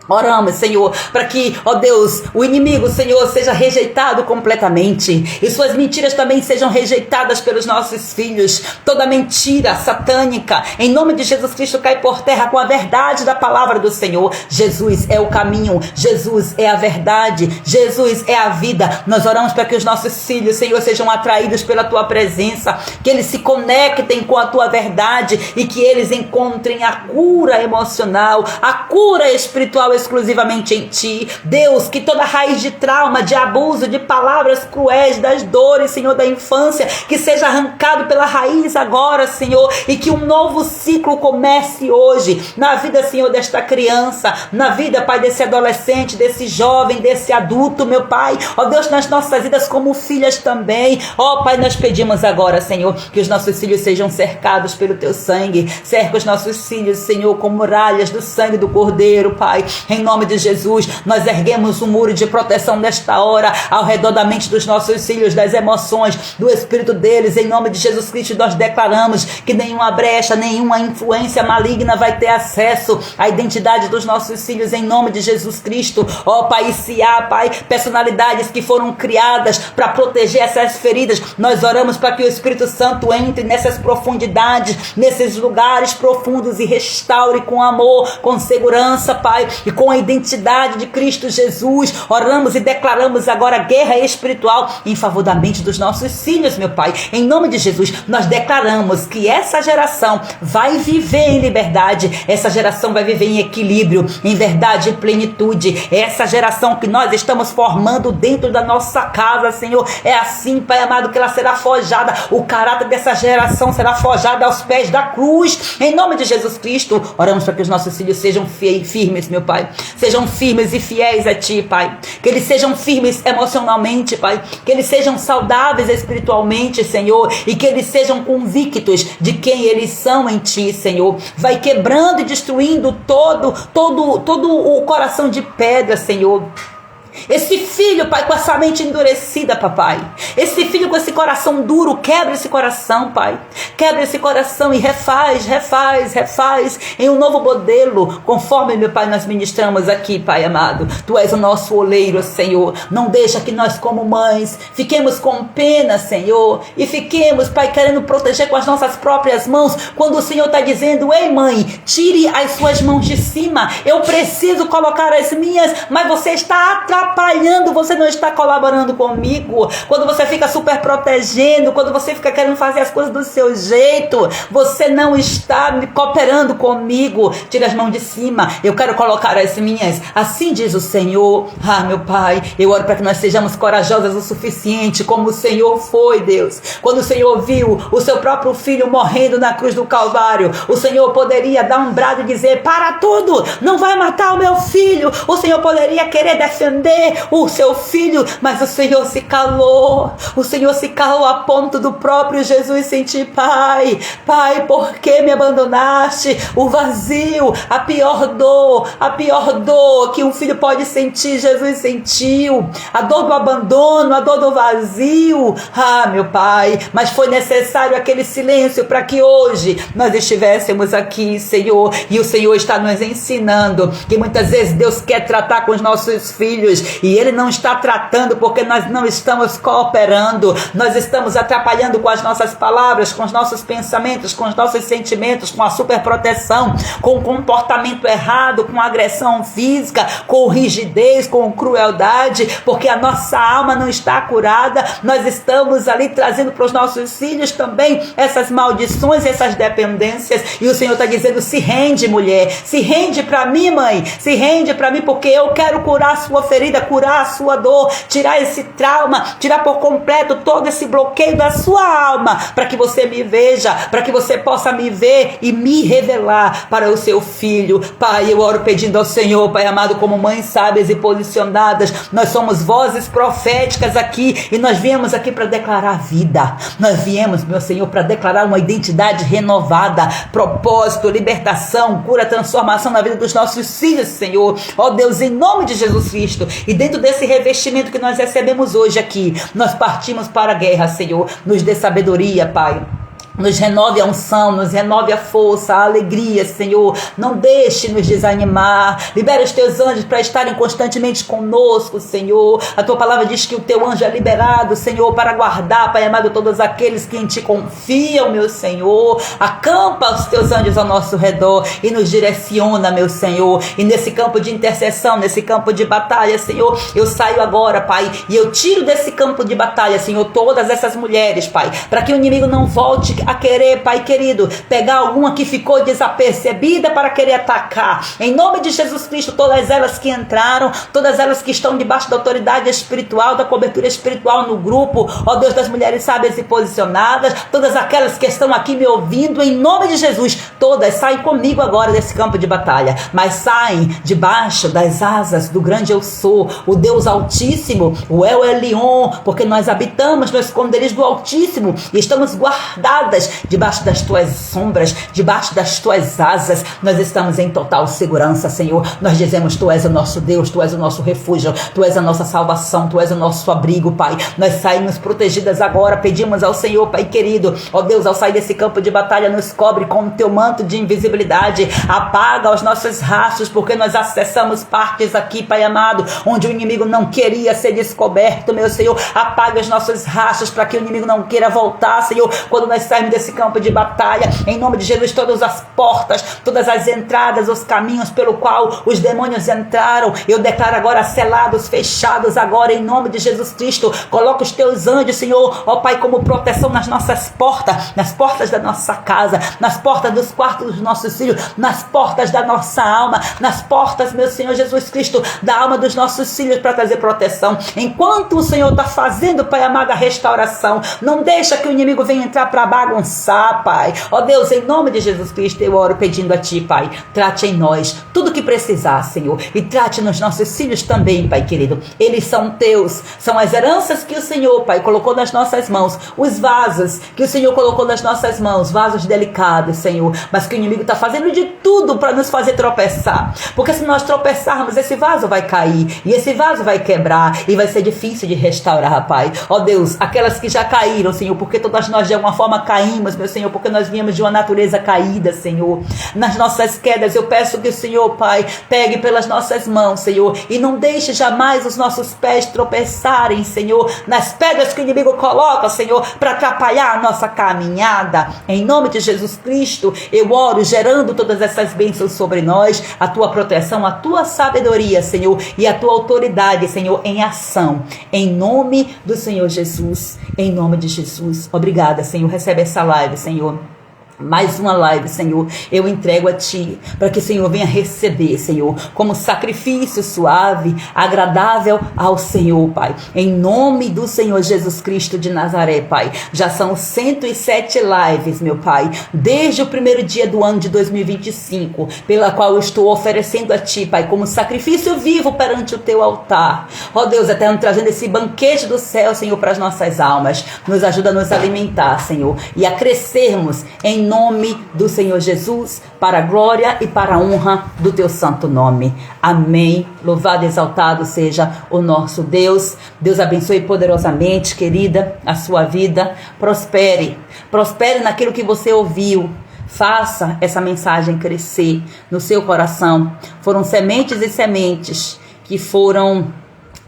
Oramos, Senhor, para que, ó Deus, o inimigo, Senhor, seja rejeitado completamente e suas mentiras também sejam rejeitadas pelos nossos filhos. Toda mentira satânica, em nome de Jesus Cristo, cai por terra com a verdade da palavra do Senhor. Jesus é o caminho, Jesus é a verdade, Jesus é a vida. Nós oramos para que os nossos filhos, Senhor, sejam atraídos pela tua presença, que eles se conectem com a tua verdade e que eles encontrem a cura emocional, a cura espiritual exclusivamente em ti. Deus, que toda raiz de trauma, de abuso, de palavras cruéis, das dores, Senhor, da infância, que seja arrancado pela raiz agora, Senhor, e que um novo ciclo comece hoje, na vida, Senhor, desta criança, na vida, Pai, desse adolescente, desse jovem, desse adulto, meu Pai, ó Deus, nas nossas vidas como filhas também, ó Pai, nós pedimos agora, Senhor, que os nossos filhos sejam cercados pelo teu sangue, cerca os nossos filhos, Senhor, com muralhas do sangue do Cordeiro, Pai. Em nome de Jesus, nós erguemos um muro de proteção nesta hora, ao redor da mente dos nossos filhos, das emoções, do espírito deles. Em nome de Jesus Cristo, nós declaramos que nenhuma brecha, nenhuma influência maligna vai ter acesso à identidade dos nossos filhos, em nome de Jesus Cristo. Ó Pai, se há, Pai, personalidades que foram criadas para proteger essas feridas, nós oramos para que o Espírito Santo entre nessas profundidades, nesses lugares profundos e restaure com amor, com segurança, Pai, e com a identidade de Cristo Jesus. Oramos e declaramos agora guerra espiritual em favor da mente dos nossos filhos, meu Pai. Em nome de Jesus, nós declaramos que essa geração vai viver em liberdade, essa geração vai viver em equilíbrio, em verdade e plenitude. Essa geração que nós estamos formando dentro da nossa casa, Senhor, é assim, Pai amado, que ela será forjada. O caráter dessa geração será forjado aos pés da cruz. Em nome de Jesus Cristo, oramos para que os nossos filhos sejam firmes, meu Pai. Sejam firmes e fiéis a Ti, Pai. Que eles sejam firmes emocionalmente, Pai. Que eles sejam saudáveis espiritualmente, Senhor. E que eles sejam convictos de quem eles são em Ti, Senhor. Vai quebrando e destruindo todo o coração de pedra, Senhor. Esse filho, Pai, com essa mente endurecida, papai, esse filho com esse coração duro, quebra esse coração, Pai, quebra esse coração e refaz em um novo modelo, conforme, meu Pai, nós ministramos aqui, Pai amado. Tu és o nosso oleiro, Senhor. Não deixa que nós, como mães, fiquemos com pena, Senhor, e fiquemos, Pai, querendo proteger com as nossas próprias mãos, quando o Senhor está dizendo: ei, mãe, tire as suas mãos de cima, eu preciso colocar as minhas, mas você está atrapalhando, você não está colaborando comigo. Quando você fica super protegendo, quando você fica querendo fazer as coisas do seu jeito, você não está cooperando comigo. Tira as mãos de cima, eu quero colocar as minhas. Assim diz o Senhor. Ah, meu Pai, eu oro para que nós sejamos corajosas o suficiente, como o Senhor foi, Deus. Quando o Senhor viu o seu próprio filho morrendo na cruz do Calvário, o Senhor poderia dar um brado e dizer: para tudo, não vai matar o meu filho. O Senhor poderia querer defender defender o seu filho, mas o Senhor se calou. O Senhor se calou a ponto do próprio Jesus sentir: Pai, Pai, por que me abandonaste? O vazio, a pior dor que um filho pode sentir, Jesus sentiu. A dor do abandono, a dor do vazio. Ah, meu Pai, mas foi necessário aquele silêncio para que hoje nós estivéssemos aqui, Senhor. E o Senhor está nos ensinando que muitas vezes Deus quer tratar com os nossos filhos e Ele não está tratando porque nós não estamos cooperando. Nós estamos atrapalhando com as nossas palavras, com os nossos pensamentos, com os nossos sentimentos, com a superproteção, com o comportamento errado, com agressão física, com rigidez, com crueldade, porque a nossa alma não está curada. Nós estamos ali trazendo para os nossos filhos também essas maldições, essas dependências, e o Senhor está dizendo: se rende, mulher, se rende para mim, mãe, se rende para mim, porque eu quero curar a sua ferida, curar a sua dor, tirar esse trauma, tirar por completo todo esse bloqueio da sua alma, para que você me veja, para que você possa me ver e me revelar para o seu filho. Pai, eu oro pedindo ao Senhor, Pai amado, como mães sábias e posicionadas, nós somos vozes proféticas aqui, e nós viemos aqui para declarar vida. Nós viemos, meu Senhor, para declarar uma identidade renovada, propósito, libertação, cura, transformação na vida dos nossos filhos, Senhor. Ó Deus, em nome de Jesus Cristo, e dentro desse revestimento que nós recebemos hoje aqui, nós partimos para a guerra, Senhor. Nos dê sabedoria, Pai. Nos renove a unção, nos renove a força, a alegria, Senhor. Não deixe nos desanimar. Libera os teus anjos para estarem constantemente conosco, Senhor. A tua palavra diz que o teu anjo é liberado, Senhor, para guardar, Pai amado, todos aqueles que em ti confiam, meu Senhor. Acampa os teus anjos ao nosso redor e nos direciona, meu Senhor. E nesse campo de intercessão, nesse campo de batalha, Senhor, eu saio agora, Pai, e eu tiro desse campo de batalha, Senhor, todas essas mulheres, Pai, para que o inimigo não volte a querer, Pai querido, pegar alguma que ficou desapercebida para querer atacar. Em nome de Jesus Cristo, todas elas que entraram, todas elas que estão debaixo da autoridade espiritual, da cobertura espiritual no grupo, ó Deus das mulheres sábias e posicionadas, todas aquelas que estão aqui me ouvindo, em nome de Jesus, todas saem comigo agora desse campo de batalha, mas saem debaixo das asas do grande eu sou, o Deus Altíssimo, o El Elyon, porque nós habitamos no esconderijo do Altíssimo e estamos guardadas debaixo das tuas sombras, debaixo das tuas asas. Nós estamos em total segurança, Senhor. Nós dizemos: tu és o nosso Deus, tu és o nosso refúgio, tu és a nossa salvação, tu és o nosso abrigo, Pai. Nós saímos protegidas agora, pedimos ao Senhor, Pai querido, ó Deus, ao sair desse campo de batalha, nos cobre com o teu manto de invisibilidade, apaga os nossos rastros, porque nós acessamos partes aqui, Pai amado, onde o inimigo não queria ser descoberto, meu Senhor. Apaga os nossos rastros para que o inimigo não queira voltar, Senhor, quando nós saímos desse campo de batalha. Em nome de Jesus, todas as portas, todas as entradas, os caminhos pelo qual os demônios entraram, eu declaro agora selados, fechados agora, em nome de Jesus Cristo. Coloca os teus anjos, Senhor, ó Pai, como proteção nas nossas portas, nas portas da nossa casa, nas portas dos quartos dos nossos filhos, nas portas da nossa alma, nas portas, meu Senhor Jesus Cristo, da alma dos nossos filhos, para trazer proteção. Enquanto o Senhor está fazendo, Pai amado, a restauração, não deixa que o inimigo venha entrar para bagunçar, Pai. Ó Deus, em nome de Jesus Cristo, eu oro pedindo a Ti, Pai, trate em nós tudo que precisar, Senhor, e trate nos nossos filhos também, Pai querido. Eles são Teus, são as heranças que o Senhor, Pai, colocou nas nossas mãos, os vasos que o Senhor colocou nas nossas mãos, vasos delicados, Senhor, mas que o inimigo está fazendo de tudo para nos fazer tropeçar, porque se nós tropeçarmos, esse vaso vai cair, e esse vaso vai quebrar, e vai ser difícil de restaurar, Pai. Ó Deus, aquelas que já caíram, Senhor, porque todas nós de alguma forma caímos, meu Senhor, porque nós viemos de uma natureza caída, Senhor. Nas nossas quedas, eu peço que o Senhor, Pai, pegue pelas nossas mãos, Senhor, e não deixe jamais os nossos pés tropeçarem, Senhor, nas pedras que o inimigo coloca, Senhor, para atrapalhar a nossa caminhada. Em nome de Jesus Cristo, eu oro, gerando todas essas bênçãos sobre nós, a Tua proteção, a Tua sabedoria, Senhor, e a Tua autoridade, Senhor, em ação. Em nome do Senhor Jesus, em nome de Jesus. Obrigada, Senhor. Recebe essa live, Senhor. Mais uma live, Senhor, eu entrego a Ti, para que o Senhor venha receber, Senhor, como sacrifício suave, agradável ao Senhor, Pai. Em nome do Senhor Jesus Cristo de Nazaré, Pai. Já são 107 lives, meu Pai, desde o primeiro dia do ano de 2025, pela qual eu estou oferecendo a Ti, Pai, como sacrifício vivo perante o Teu altar. Ó Deus eterno, trazendo esse banquete do céu, Senhor, para as nossas almas. Nos ajuda a nos alimentar, Senhor, e a crescermos em nome do Senhor Jesus, para a glória e para a honra do Teu santo nome. Amém. Louvado e exaltado seja o nosso Deus. Deus abençoe poderosamente, querida, a sua vida. Prospere naquilo que você ouviu. Faça essa mensagem crescer no seu coração. Foram sementes e sementes que foram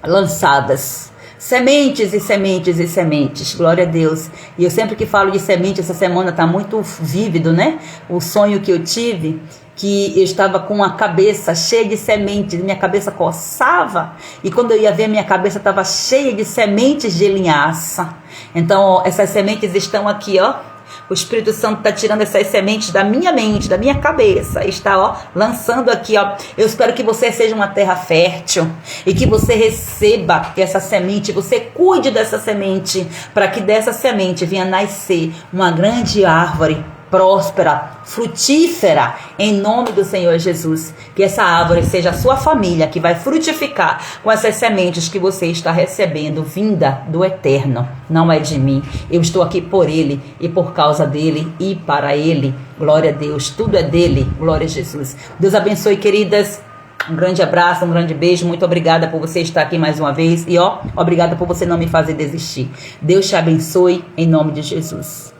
lançadas. Sementes e sementes e sementes, glória a Deus. E eu sempre que falo de semente, essa semana está muito vívido, né? O sonho que eu tive, que eu estava com a cabeça cheia de sementes, minha cabeça coçava, e quando eu ia ver, minha cabeça estava cheia de sementes de linhaça. Então, ó, essas sementes estão aqui, ó. O Espírito Santo está tirando essas sementes da minha mente, da minha cabeça. Está, ó, lançando aqui, ó. Eu espero que você seja uma terra fértil e que você receba essa semente, você cuide dessa semente, para que dessa semente venha nascer uma grande árvore próspera, frutífera, em nome do Senhor Jesus. Que essa árvore seja a sua família, que vai frutificar com essas sementes que você está recebendo, vinda do Eterno. Não é de mim, eu estou aqui por Ele e por causa dEle e para Ele. Glória a Deus, tudo é dEle, glória a Jesus. Deus abençoe, queridas. Um grande abraço, um grande beijo. Muito obrigada por você estar aqui mais uma vez. E ó, obrigada por você não me fazer desistir. Deus te abençoe em nome de Jesus.